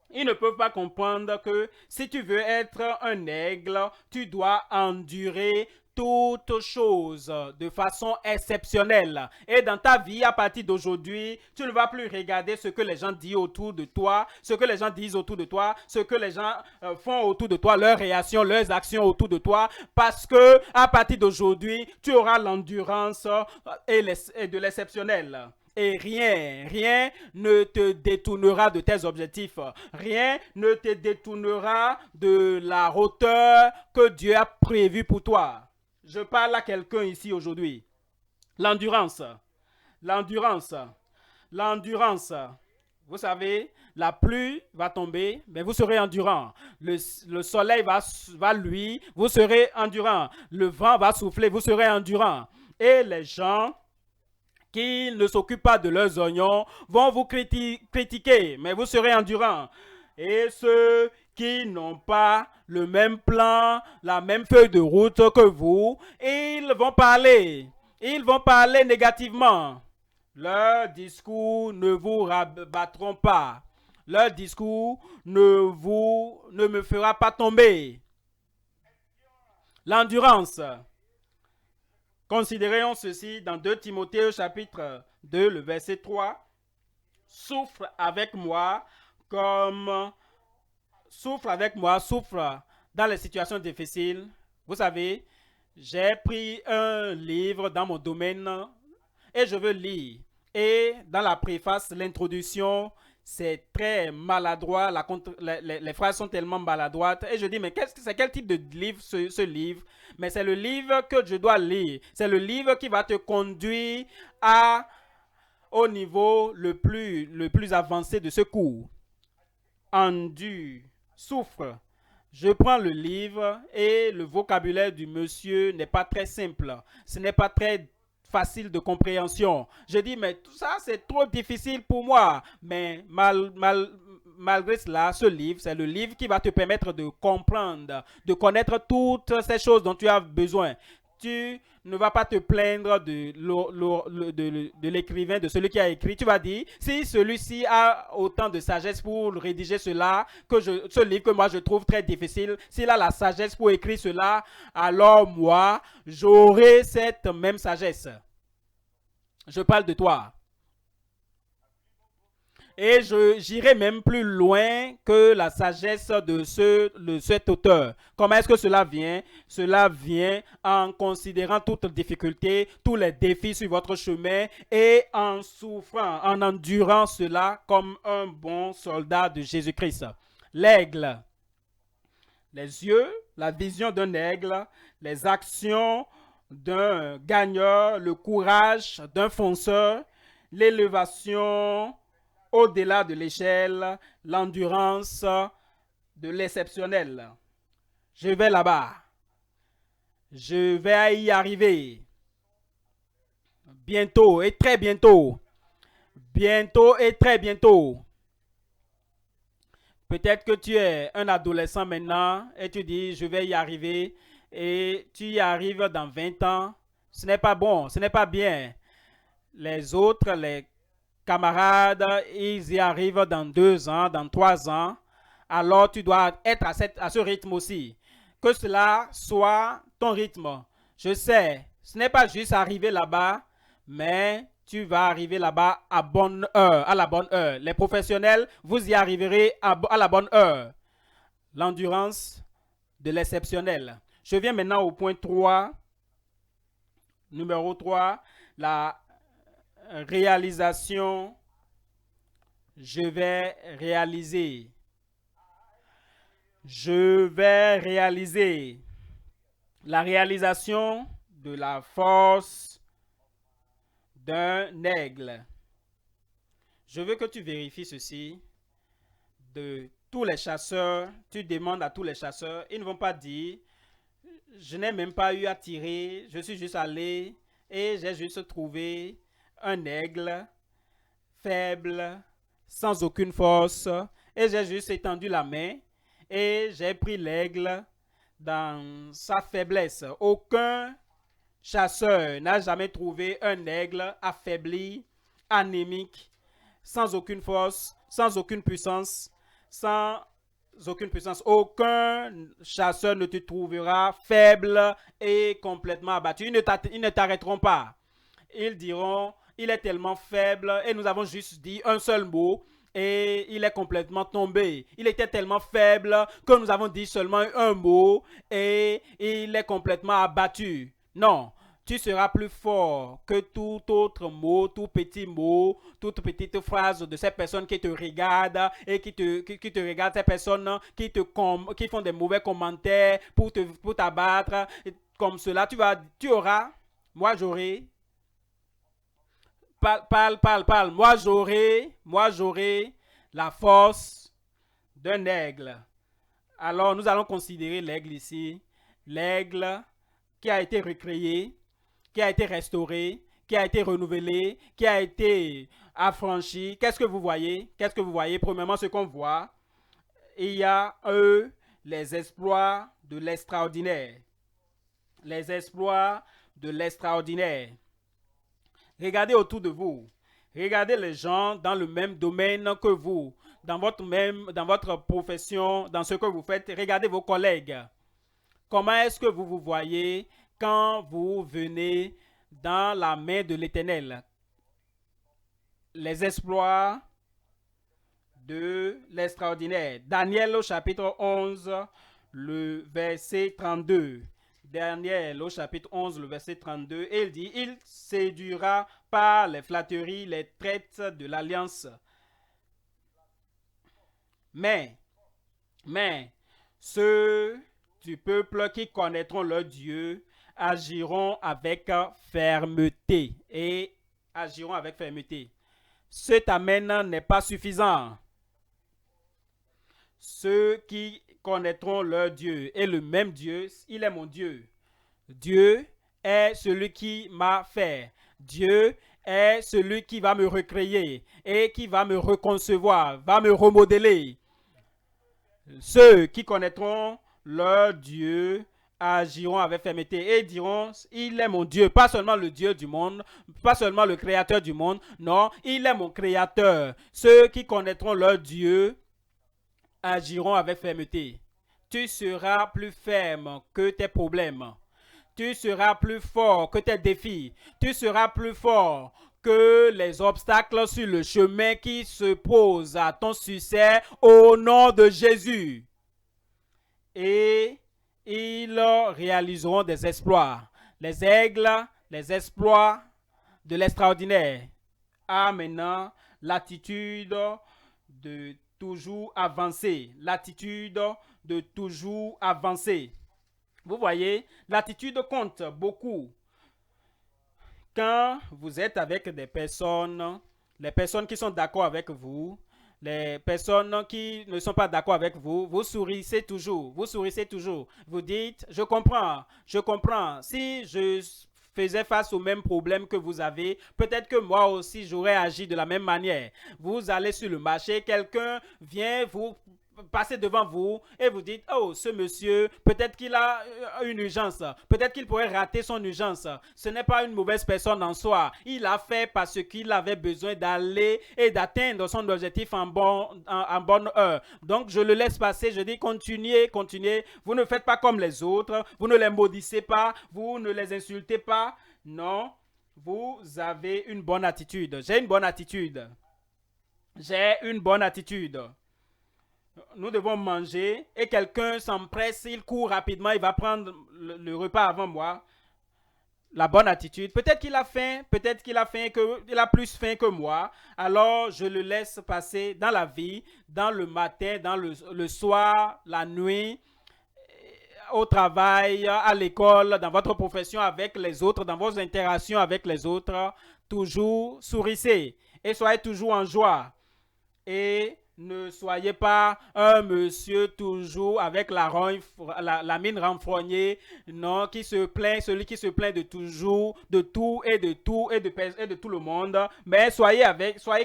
Ils ne peuvent pas comprendre que si tu veux être un aigle, tu dois endurer toutes choses de façon exceptionnelle. Et dans ta vie, à partir d'aujourd'hui, tu ne vas plus regarder ce que les gens disent autour de toi, ce que les gens disent autour de toi, ce que les gens font autour de toi, leurs réactions, leurs actions autour de toi, parce que à partir d'aujourd'hui, tu auras l'endurance et de l'exceptionnel. Et rien ne te détournera de tes objectifs. Rien ne te détournera de la hauteur que Dieu a prévue pour toi. Je parle à quelqu'un ici aujourd'hui. L'endurance. L'endurance. L'endurance. Vous savez, la pluie va tomber, mais vous serez endurant. Le soleil va luire, vous serez endurant. Le vent va souffler, vous serez endurant. Et les gens qui ne s'occupent pas de leurs oignons vont vous critiquer, mais vous serez endurant. Et ceux qui n'ont pas le même plan, la même feuille de route que vous, ils vont parler. Ils vont parler négativement. Leurs discours ne vous rabattront pas. Leur discours ne me fera pas tomber. L'endurance. Considérons ceci dans 2 Timothée chapitre 2, le verset 3. Souffre avec moi souffre dans les situations difficiles. Vous savez, j'ai pris un livre dans mon domaine et je veux lire. Et dans la préface, l'introduction, c'est très maladroit. Les phrases sont tellement maladroites. Et je dis, mais c'est quel type de livre ce livre? Mais c'est le livre que je dois lire. C'est le livre qui va te conduire au niveau le plus avancé de ce cours. Endure, souffre. Je prends le livre et le vocabulaire du monsieur n'est pas très simple. Ce n'est pas très facile de compréhension. Je dis, mais tout ça, c'est trop difficile pour moi. Mais malgré cela, ce livre, c'est le livre qui va te permettre de comprendre, de connaître toutes ces choses dont tu as besoin. Tu ne vas pas te plaindre de l'écrivain, de celui qui a écrit. Tu vas dire, si celui-ci a autant de sagesse pour rédiger cela, ce livre que moi je trouve très difficile, s'il a la sagesse pour écrire cela, alors moi, j'aurai cette même sagesse. Je parle de toi. Et j'irai même plus loin que la sagesse de cet auteur. Comment est-ce que cela vient? Cela vient en considérant toutes les difficultés, tous les défis sur votre chemin et en souffrant, en endurant cela comme un bon soldat de Jésus-Christ. L'aigle. Les yeux, la vision d'un aigle, les actions d'un gagneur, le courage d'un fonceur, l'élévation au-delà de l'échelle, l'endurance de l'exceptionnel. Je vais là-bas. Je vais y arriver. Bientôt et très bientôt. Bientôt et très bientôt. Peut-être que tu es un adolescent maintenant et tu dis, je vais y arriver. Et tu y arrives dans 20 ans. Ce n'est pas bon, ce n'est pas bien. Les autres, les camarades, ils y arrivent dans 2 ans, dans 3 ans. Alors tu dois être à ce rythme aussi. Que cela soit ton rythme. Je sais, ce n'est pas juste arriver là-bas, mais tu vas arriver là-bas à la bonne heure. Les professionnels, vous y arriverez à la bonne heure. L'endurance de l'exceptionnel. Je viens maintenant au point 3. Numéro 3, la réalisation. Je vais réaliser. Je vais réaliser. La réalisation de la force d'un aigle. Je veux que tu vérifies ceci. De tous les chasseurs, tu demandes à tous les chasseurs, ils ne vont pas dire, je n'ai même pas eu à tirer, je suis juste allé et j'ai juste trouvé un aigle faible, sans aucune force, et j'ai juste étendu la main et j'ai pris l'aigle dans sa faiblesse. Aucun chasseur n'a jamais trouvé un aigle affaibli, anémique, sans aucune force, sans aucune puissance, sans aucune puissance. Aucun chasseur ne te trouvera faible et complètement abattu. Ils ne t'arrêteront pas. Ils diront, il est tellement faible et nous avons juste dit un seul mot et il est complètement tombé. Il était tellement faible que nous avons dit seulement un mot et il est complètement abattu. Non, Tu seras plus fort que tout autre mot, tout petit mot, toute petite phrase de ces personnes qui te regardent et qui te regardent, ces personnes qui font des mauvais commentaires pour t'abattre. Comme cela, tu auras, moi j'aurai, parle. Moi j'aurai la force d'un aigle. Alors nous allons considérer l'aigle ici. L'aigle qui a été recréé, qui a été restauré, qui a été renouvelé, qui a été affranchi. Qu'est-ce que vous voyez? Qu'est-ce que vous voyez? Premièrement, ce qu'on voit, il y a les exploits de l'extraordinaire. Les exploits de l'extraordinaire. Regardez autour de vous. Regardez les gens dans le même domaine que vous, dans votre profession, dans ce que vous faites. Regardez vos collègues. Comment est-ce que vous vous voyez quand vous venez dans la main de l'Éternel? Les exploits de l'extraordinaire. Daniel au chapitre 11, le verset 32. Daniel au chapitre 11, le verset 32, et il dit, il séduira par les flatteries, les traites de l'alliance. Mais, ceux du peuple qui connaîtront leur Dieu agiront avec fermeté. Et agiront avec fermeté. Cet amen n'est pas suffisant. Ceux qui connaîtront leur Dieu et le même Dieu, il est mon Dieu. Dieu est celui qui m'a fait. Dieu est celui qui va me recréer et qui va me reconcevoir, va me remodeler. Ceux qui connaîtront leur Dieu agiront avec fermeté et diront, il est mon Dieu, pas seulement le Dieu du monde, pas seulement le créateur du monde, non, il est mon créateur. Ceux qui connaîtront leur Dieu agiront avec fermeté. Tu seras plus ferme que tes problèmes. Tu seras plus fort que tes défis. Tu seras plus fort que les obstacles sur le chemin qui se posent à ton succès au nom de Jésus. Et ils réaliseront des exploits. Les aigles, les exploits de l'extraordinaire. A maintenant l'attitude de toujours avancer. L'attitude de toujours avancer. Vous voyez, l'attitude compte beaucoup. Quand vous êtes avec des personnes, les personnes qui sont d'accord avec vous, les personnes qui ne sont pas d'accord avec vous, vous sourissez toujours, Vous dites, je comprends. Si je faisais face au même problème que vous avez, peut-être que moi aussi j'aurais agi de la même manière. Vous allez sur le marché, quelqu'un vient vous passer devant vous et vous dites, oh, ce monsieur, peut-être qu'il a une urgence, peut-être qu'il pourrait rater son urgence. Ce n'est pas une mauvaise personne en soi. Il a fait parce qu'il avait besoin d'aller et d'atteindre son objectif en bonne heure. Donc, je le laisse passer. Je dis, continuez. Vous ne faites pas comme les autres. Vous ne les maudissez pas. Vous ne les insultez pas. Non, vous avez une bonne attitude. J'ai une bonne attitude. Nous devons manger et quelqu'un s'empresse, il court rapidement, il va prendre le repas avant moi. La bonne attitude. Peut-être qu'il a faim, qu'il a plus faim que moi. Alors je le laisse passer dans la vie, dans le matin, dans le soir, la nuit, au travail, à l'école, dans votre profession avec les autres, dans vos interactions avec les autres. Toujours sourissez et soyez toujours en joie. Et ne soyez pas un monsieur toujours avec la mine renfrognée, non, celui qui se plaint de toujours, de tout et de tout le monde. Mais soyez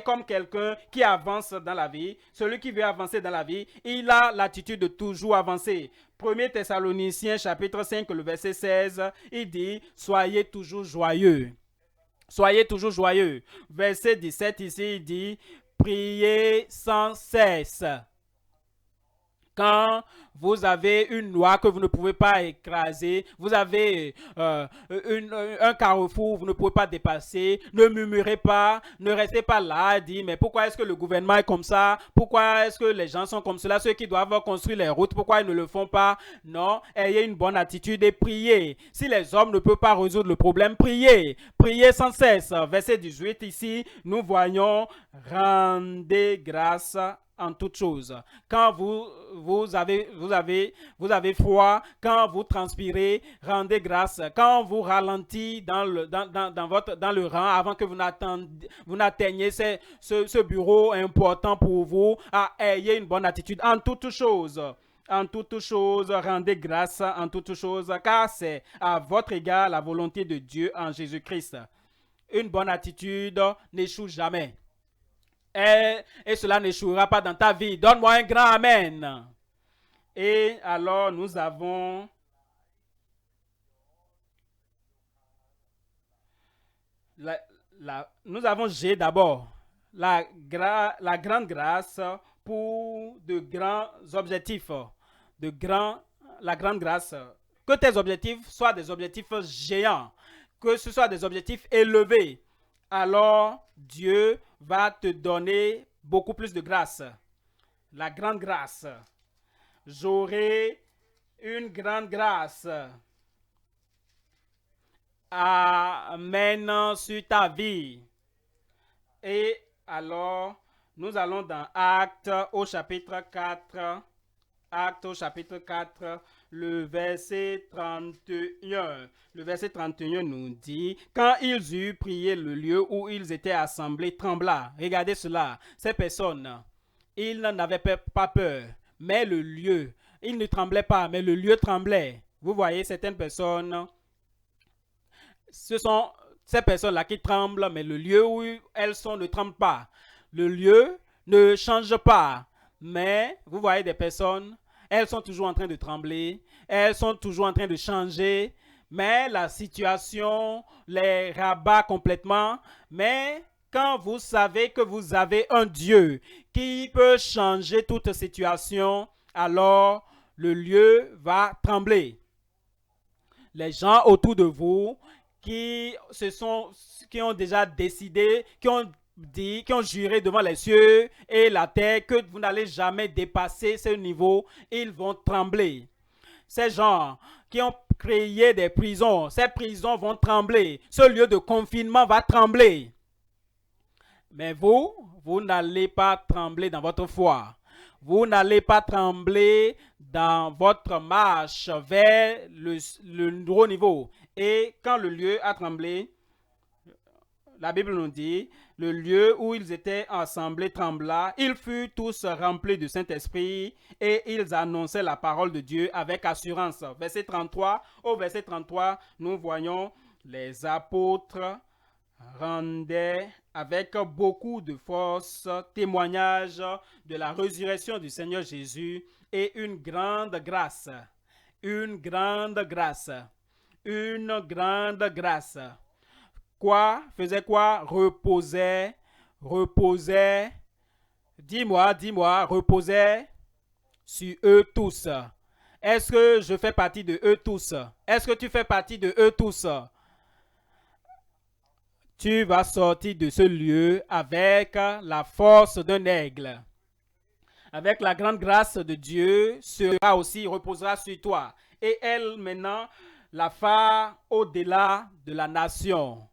comme quelqu'un qui avance dans la vie. Celui qui veut avancer dans la vie, il a l'attitude de toujours avancer. 1 Thessaloniciens chapitre 5, le verset 16, il dit, soyez toujours joyeux. Soyez toujours joyeux. Verset 17 ici, il dit, priez sans cesse. Quand vous avez une noix que vous ne pouvez pas écraser, vous avez un carrefour, vous ne pouvez pas dépasser, ne murmurez pas, ne restez pas là à dire mais pourquoi est-ce que le gouvernement est comme ça? Pourquoi est-ce que les gens sont comme cela? Ceux qui doivent construire les routes, pourquoi ils ne le font pas? Non, ayez une bonne attitude et priez. Si les hommes ne peuvent pas résoudre le problème, priez. Priez sans cesse. Verset 18 ici, nous voyons rendez grâce en toutes choses. Quand vous avez froid, quand vous transpirez, rendez grâce. Quand vous ralentissez dans le rang avant que vous n'atteigniez ce bureau important pour vous, ayez une bonne attitude en toutes choses. En toutes choses, rendez grâce en toutes choses, car c'est à votre égard la volonté de Dieu en Jésus-Christ. Une bonne attitude n'échoue jamais. Et cela n'échouera pas dans ta vie. Donne-moi un grand Amen. Et alors, nous avons nous avons G d'abord. La grande grâce pour de grands objectifs. La grande grâce. Que tes objectifs soient des objectifs géants. Que ce soit des objectifs élevés. Alors, Dieu va te donner beaucoup plus de grâce. La grande grâce. J'aurai une grande grâce. Amen sur ta vie. Et alors, nous allons dans Actes au chapitre 4. Actes au chapitre 4, le verset 31. Le verset 31 nous dit, quand ils eurent prié, le lieu où ils étaient assemblés trembla. Regardez cela. Ces personnes, ils n'avaient pas peur, mais le lieu, ils ne tremblaient pas, mais le lieu tremblait. Vous voyez, certaines personnes, ce sont ces personnes-là qui tremblent, mais le lieu où elles sont ne tremble pas. Le lieu ne change pas. Mais vous voyez des personnes, elles sont toujours en train de trembler, elles sont toujours en train de changer, mais la situation les rabat complètement. Mais quand vous savez que vous avez un Dieu qui peut changer toute situation, alors le lieu va trembler. Les gens autour de vous qui ont déjà décidé, qui ont juré devant les cieux et la terre que vous n'allez jamais dépasser ce niveau, ils vont trembler. Ces gens qui ont créé des prisons, ces prisons vont trembler. Ce lieu de confinement va trembler. Mais vous n'allez pas trembler dans votre foi. Vous n'allez pas trembler dans votre marche vers le nouveau niveau. Et quand le lieu a tremblé, la Bible nous dit, le lieu où ils étaient assemblés trembla, ils furent tous remplis du Saint-Esprit et ils annonçaient la parole de Dieu avec assurance. Verset 33, au verset 33, nous voyons les apôtres rendaient avec beaucoup de force témoignage de la résurrection du Seigneur Jésus et une grande grâce. Une grande grâce. Une grande grâce. Quoi? Faisait quoi? Reposait. Reposait. Dis-moi, reposait sur eux tous. Est-ce que je fais partie de eux tous? Est-ce que tu fais partie de eux tous? Tu vas sortir de ce lieu avec la force d'un aigle. Avec la grande grâce de Dieu, reposera sur toi. Et elle, maintenant, la phare au-delà de la nation.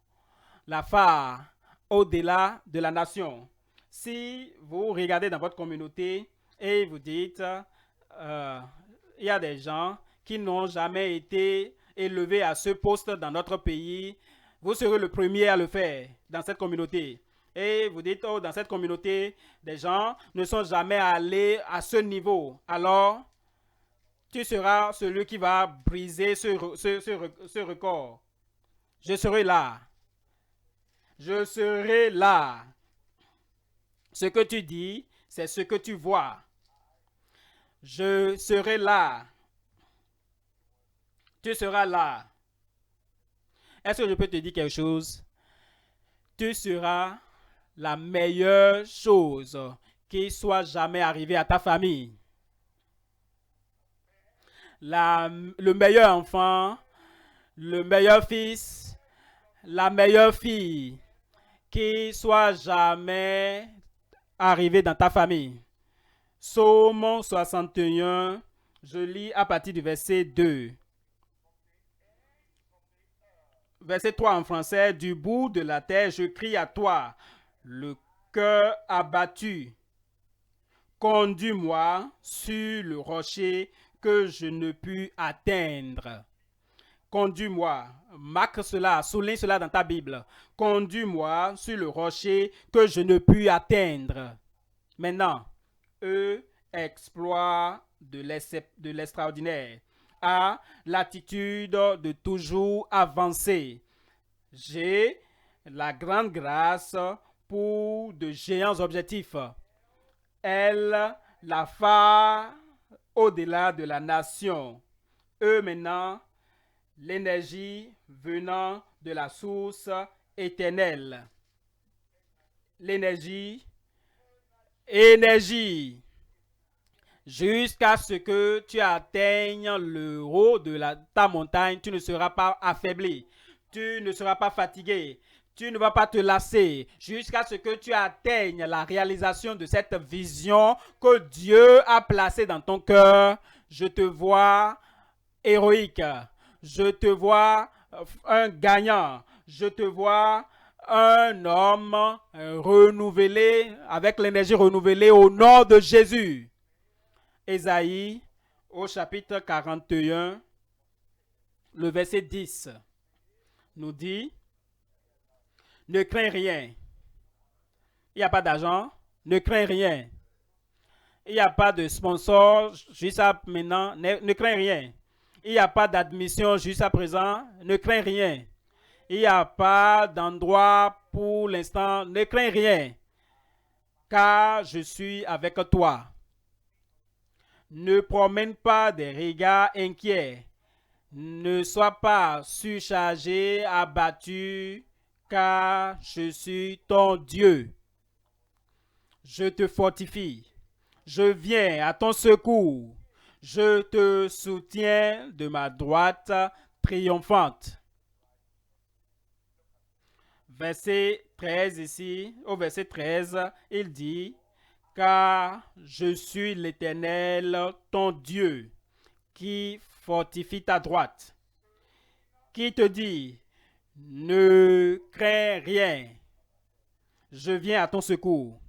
La phare au-delà de la nation. Si vous regardez dans votre communauté et vous dites, il y a des gens qui n'ont jamais été élevés à ce poste dans notre pays, vous serez le premier à le faire dans cette communauté. Et vous dites, oh, dans cette communauté, des gens ne sont jamais allés à ce niveau. Alors, tu seras celui qui va briser ce record. Je serai là. Je serai là. Ce que tu dis, c'est ce que tu vois. Je serai là. Tu seras là. Est-ce que je peux te dire quelque chose? Tu seras la meilleure chose qui soit jamais arrivée à ta famille. le meilleur enfant, le meilleur fils, la meilleure fille qui soit jamais arrivé dans ta famille. Psaume 61, je lis à partir du verset 2. Verset 3 en français. Du bout de la terre, je crie à toi, le cœur abattu. Conduis-moi sur le rocher que je ne puis atteindre. Conduis-moi, marque cela, souligne cela dans ta Bible. Conduis-moi sur le rocher que je ne puis atteindre. Maintenant, exploit de l'extraordinaire. A, l'attitude de toujours avancer. G, la grande grâce pour de géants objectifs. L, la phare au-delà de la nation. E, maintenant, l'énergie venant de la source éternelle. L'énergie, énergie, jusqu'à ce que tu atteignes le haut de ta montagne, tu ne seras pas affaibli, tu ne seras pas fatigué, tu ne vas pas te lasser, jusqu'à ce que tu atteignes la réalisation de cette vision que Dieu a placée dans ton cœur. Je te vois héroïque, je te vois un gagnant, je te vois un homme renouvelé, avec l'énergie renouvelée au nom de Jésus. Ésaïe, au chapitre 41, le verset 10, nous dit, ne crains rien. Il n'y a pas d'argent, ne crains rien. Il n'y a pas de sponsor jusqu'à maintenant, ne crains rien. Il n'y a pas d'admission jusqu'à présent, ne crains rien. Il n'y a pas d'endroit pour l'instant, ne crains rien, car je suis avec toi. Ne promène pas des regards inquiets. Ne sois pas surchargé, abattu, car je suis ton Dieu. Je te fortifie. Je viens à ton secours. Je te soutiens de ma droite triomphante. Verset 13 ici, au verset 13, il dit, car je suis l'Éternel, ton Dieu, qui fortifie ta droite, qui te dit, ne crains rien, je viens à ton secours.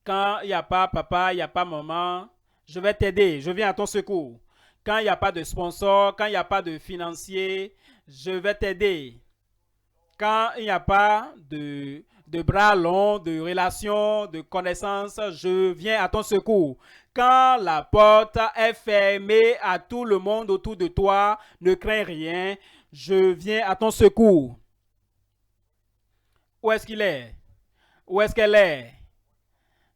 Quand il n'y a pas papa, il n'y a pas maman, je vais t'aider, je viens à ton secours. Quand il n'y a pas de sponsor, quand il n'y a pas de financier, je vais t'aider. Quand il n'y a pas de bras longs, de relations, de connaissances, je viens à ton secours. Quand la porte est fermée à tout le monde autour de toi, ne crains rien, je viens à ton secours. Où est-ce qu'il est? Où est-ce qu'elle est?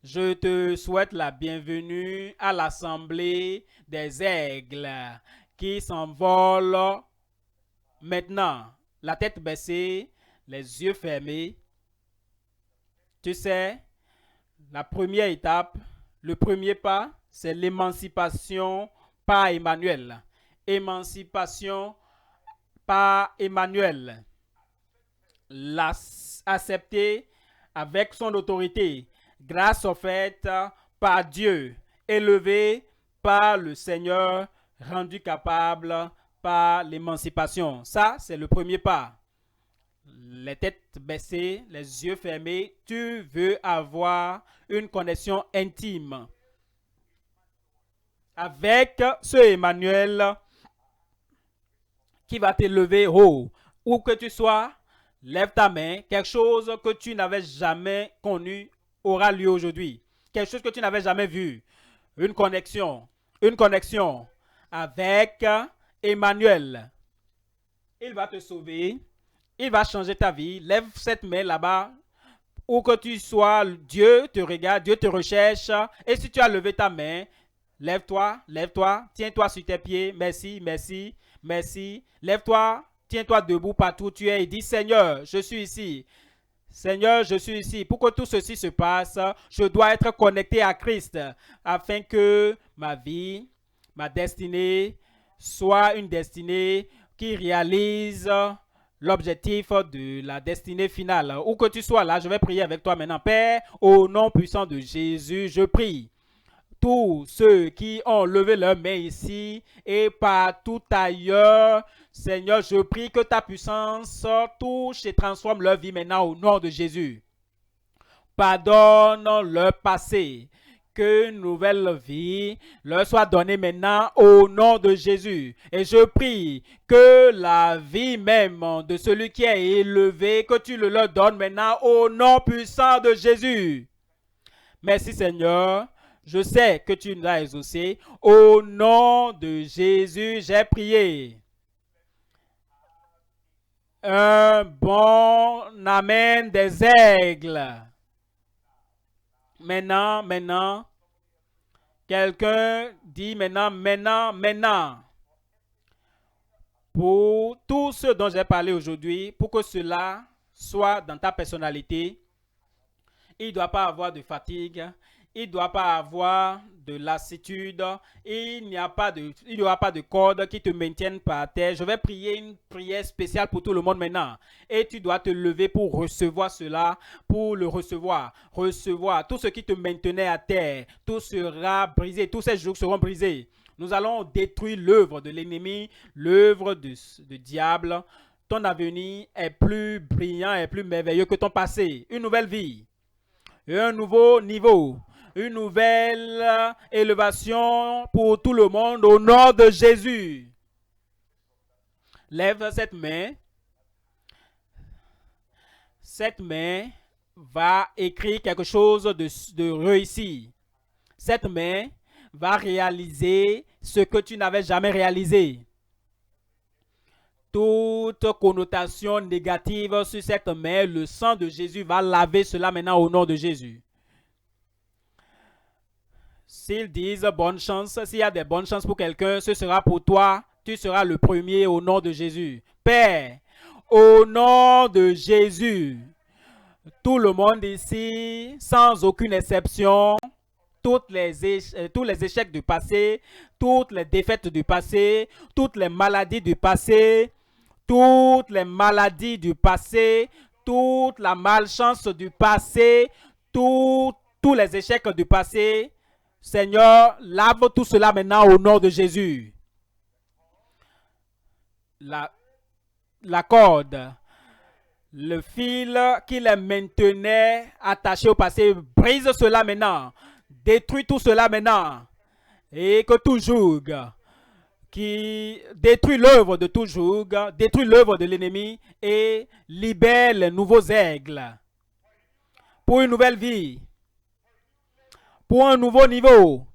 Je te souhaite la bienvenue à l'assemblée des aigles qui s'envolent maintenant. La tête baissée, les yeux fermés. Tu sais, la première étape, le premier pas, c'est l'émancipation par Emmanuel. Émancipation par Emmanuel. L'accepter avec son autorité, grâce offerte par Dieu, élevé par le Seigneur, rendu capable par l'émancipation. Ça, c'est le premier pas. Les têtes baissées, les yeux fermés, tu veux avoir une connexion intime avec ce Emmanuel qui va t'élever haut. Où que tu sois, lève ta main. Quelque chose que tu n'avais jamais connu aura lieu aujourd'hui. Quelque chose que tu n'avais jamais vu. Une connexion avec Emmanuel. Il va te sauver. Il va changer ta vie. Lève cette main là-bas. Où que tu sois, Dieu te regarde, Dieu te recherche. Et si tu as levé ta main, lève-toi, lève-toi, tiens-toi sur tes pieds. Merci, merci, merci. Lève-toi, tiens-toi debout partout où tu es et dis, Seigneur, je suis ici. Seigneur, je suis ici. Pour que tout ceci se passe, je dois être connecté à Christ afin que ma vie, ma destinée soit une destinée qui réalise l'objectif de la destinée finale. Où que tu sois là, je vais prier avec toi maintenant. Père, au nom puissant de Jésus, je prie. Tous ceux qui ont levé leurs mains ici et partout ailleurs, Seigneur, je prie que ta puissance touche et transforme leur vie maintenant au nom de Jésus. Pardonne leur passé. Que une nouvelle vie leur soit donnée maintenant au nom de Jésus. Et je prie que la vie même de celui qui est élevé, que tu le leur donnes maintenant au nom puissant de Jésus. Merci Seigneur. Je sais que tu nous as exaucés. Au nom de Jésus, j'ai prié. Un bon amen des aigles. Maintenant, quelqu'un dit maintenant. Pour tout ce dont j'ai parlé aujourd'hui, pour que cela soit dans ta personnalité, il ne doit pas avoir de fatigue, il ne doit pas avoir de lassitude, il n'y aura pas de corde qui te maintienne par terre. Je vais prier une prière spéciale pour tout le monde maintenant. Et tu dois te lever pour recevoir cela, pour le recevoir. Recevoir tout ce qui te maintenait à terre, tout sera brisé, tous ces jours seront brisés. Nous allons détruire l'œuvre de l'ennemi, l'œuvre du diable. Ton avenir est plus brillant et plus merveilleux que ton passé. Une nouvelle vie, un nouveau niveau, une nouvelle élévation pour tout le monde au nom de Jésus. Lève cette main. Cette main va écrire quelque chose de réussi. Cette main va réaliser ce que tu n'avais jamais réalisé. Toute connotation négative sur cette main, le sang de Jésus va laver cela maintenant au nom de Jésus. S'ils disent bonne chance, s'il y a des bonnes chances pour quelqu'un, ce sera pour toi. Tu seras le premier au nom de Jésus. Père, au nom de Jésus, tout le monde ici, sans aucune exception, tous les échecs du passé, toutes les défaites du passé, toutes les maladies du passé, toutes les maladies du passé, toute la malchance du passé, tous les échecs du passé, Seigneur, lave tout cela maintenant au nom de Jésus. La corde, le fil qui les maintenait attachés au passé, brise cela maintenant. Détruis tout cela maintenant. Et que tout joug qui détruit l'œuvre de tout joug, détruit l'œuvre de l'ennemi et libère les nouveaux aigles pour une nouvelle vie, pour un nouveau niveau,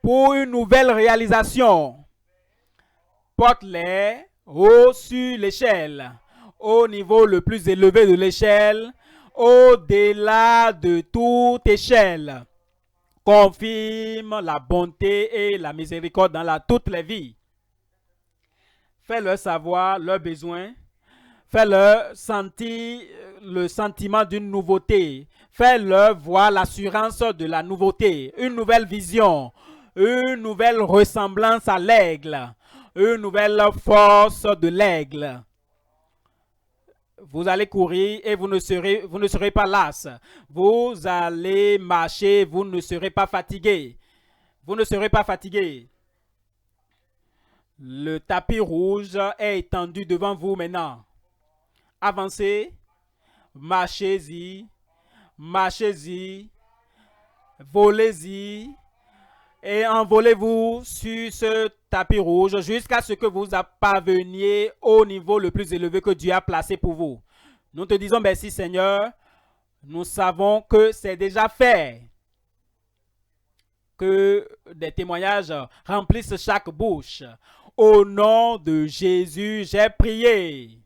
pour une nouvelle réalisation. Porte-les haut sur l'échelle, au niveau le plus élevé de l'échelle, au-delà de toute échelle. Confirme la bonté et la miséricorde dans toutes les vies. Fais-leur savoir leurs besoins. Fais-leur sentir le sentiment d'une nouveauté. Fais-leur voir l'assurance de la nouveauté. Une nouvelle vision. Une nouvelle ressemblance à l'aigle. Une nouvelle force de l'aigle. Vous allez courir et vous ne serez pas las. Vous allez marcher, vous ne serez pas fatigué. Vous ne serez pas fatigué. Le tapis rouge est étendu devant vous maintenant. Avancez, marchez-y, marchez-y, volez-y et envolez-vous sur ce tapis rouge jusqu'à ce que vous parveniez au niveau le plus élevé que Dieu a placé pour vous. Nous te disons merci Seigneur. Nous savons que c'est déjà fait. Que des témoignages remplissent chaque bouche. Au nom de Jésus, j'ai prié.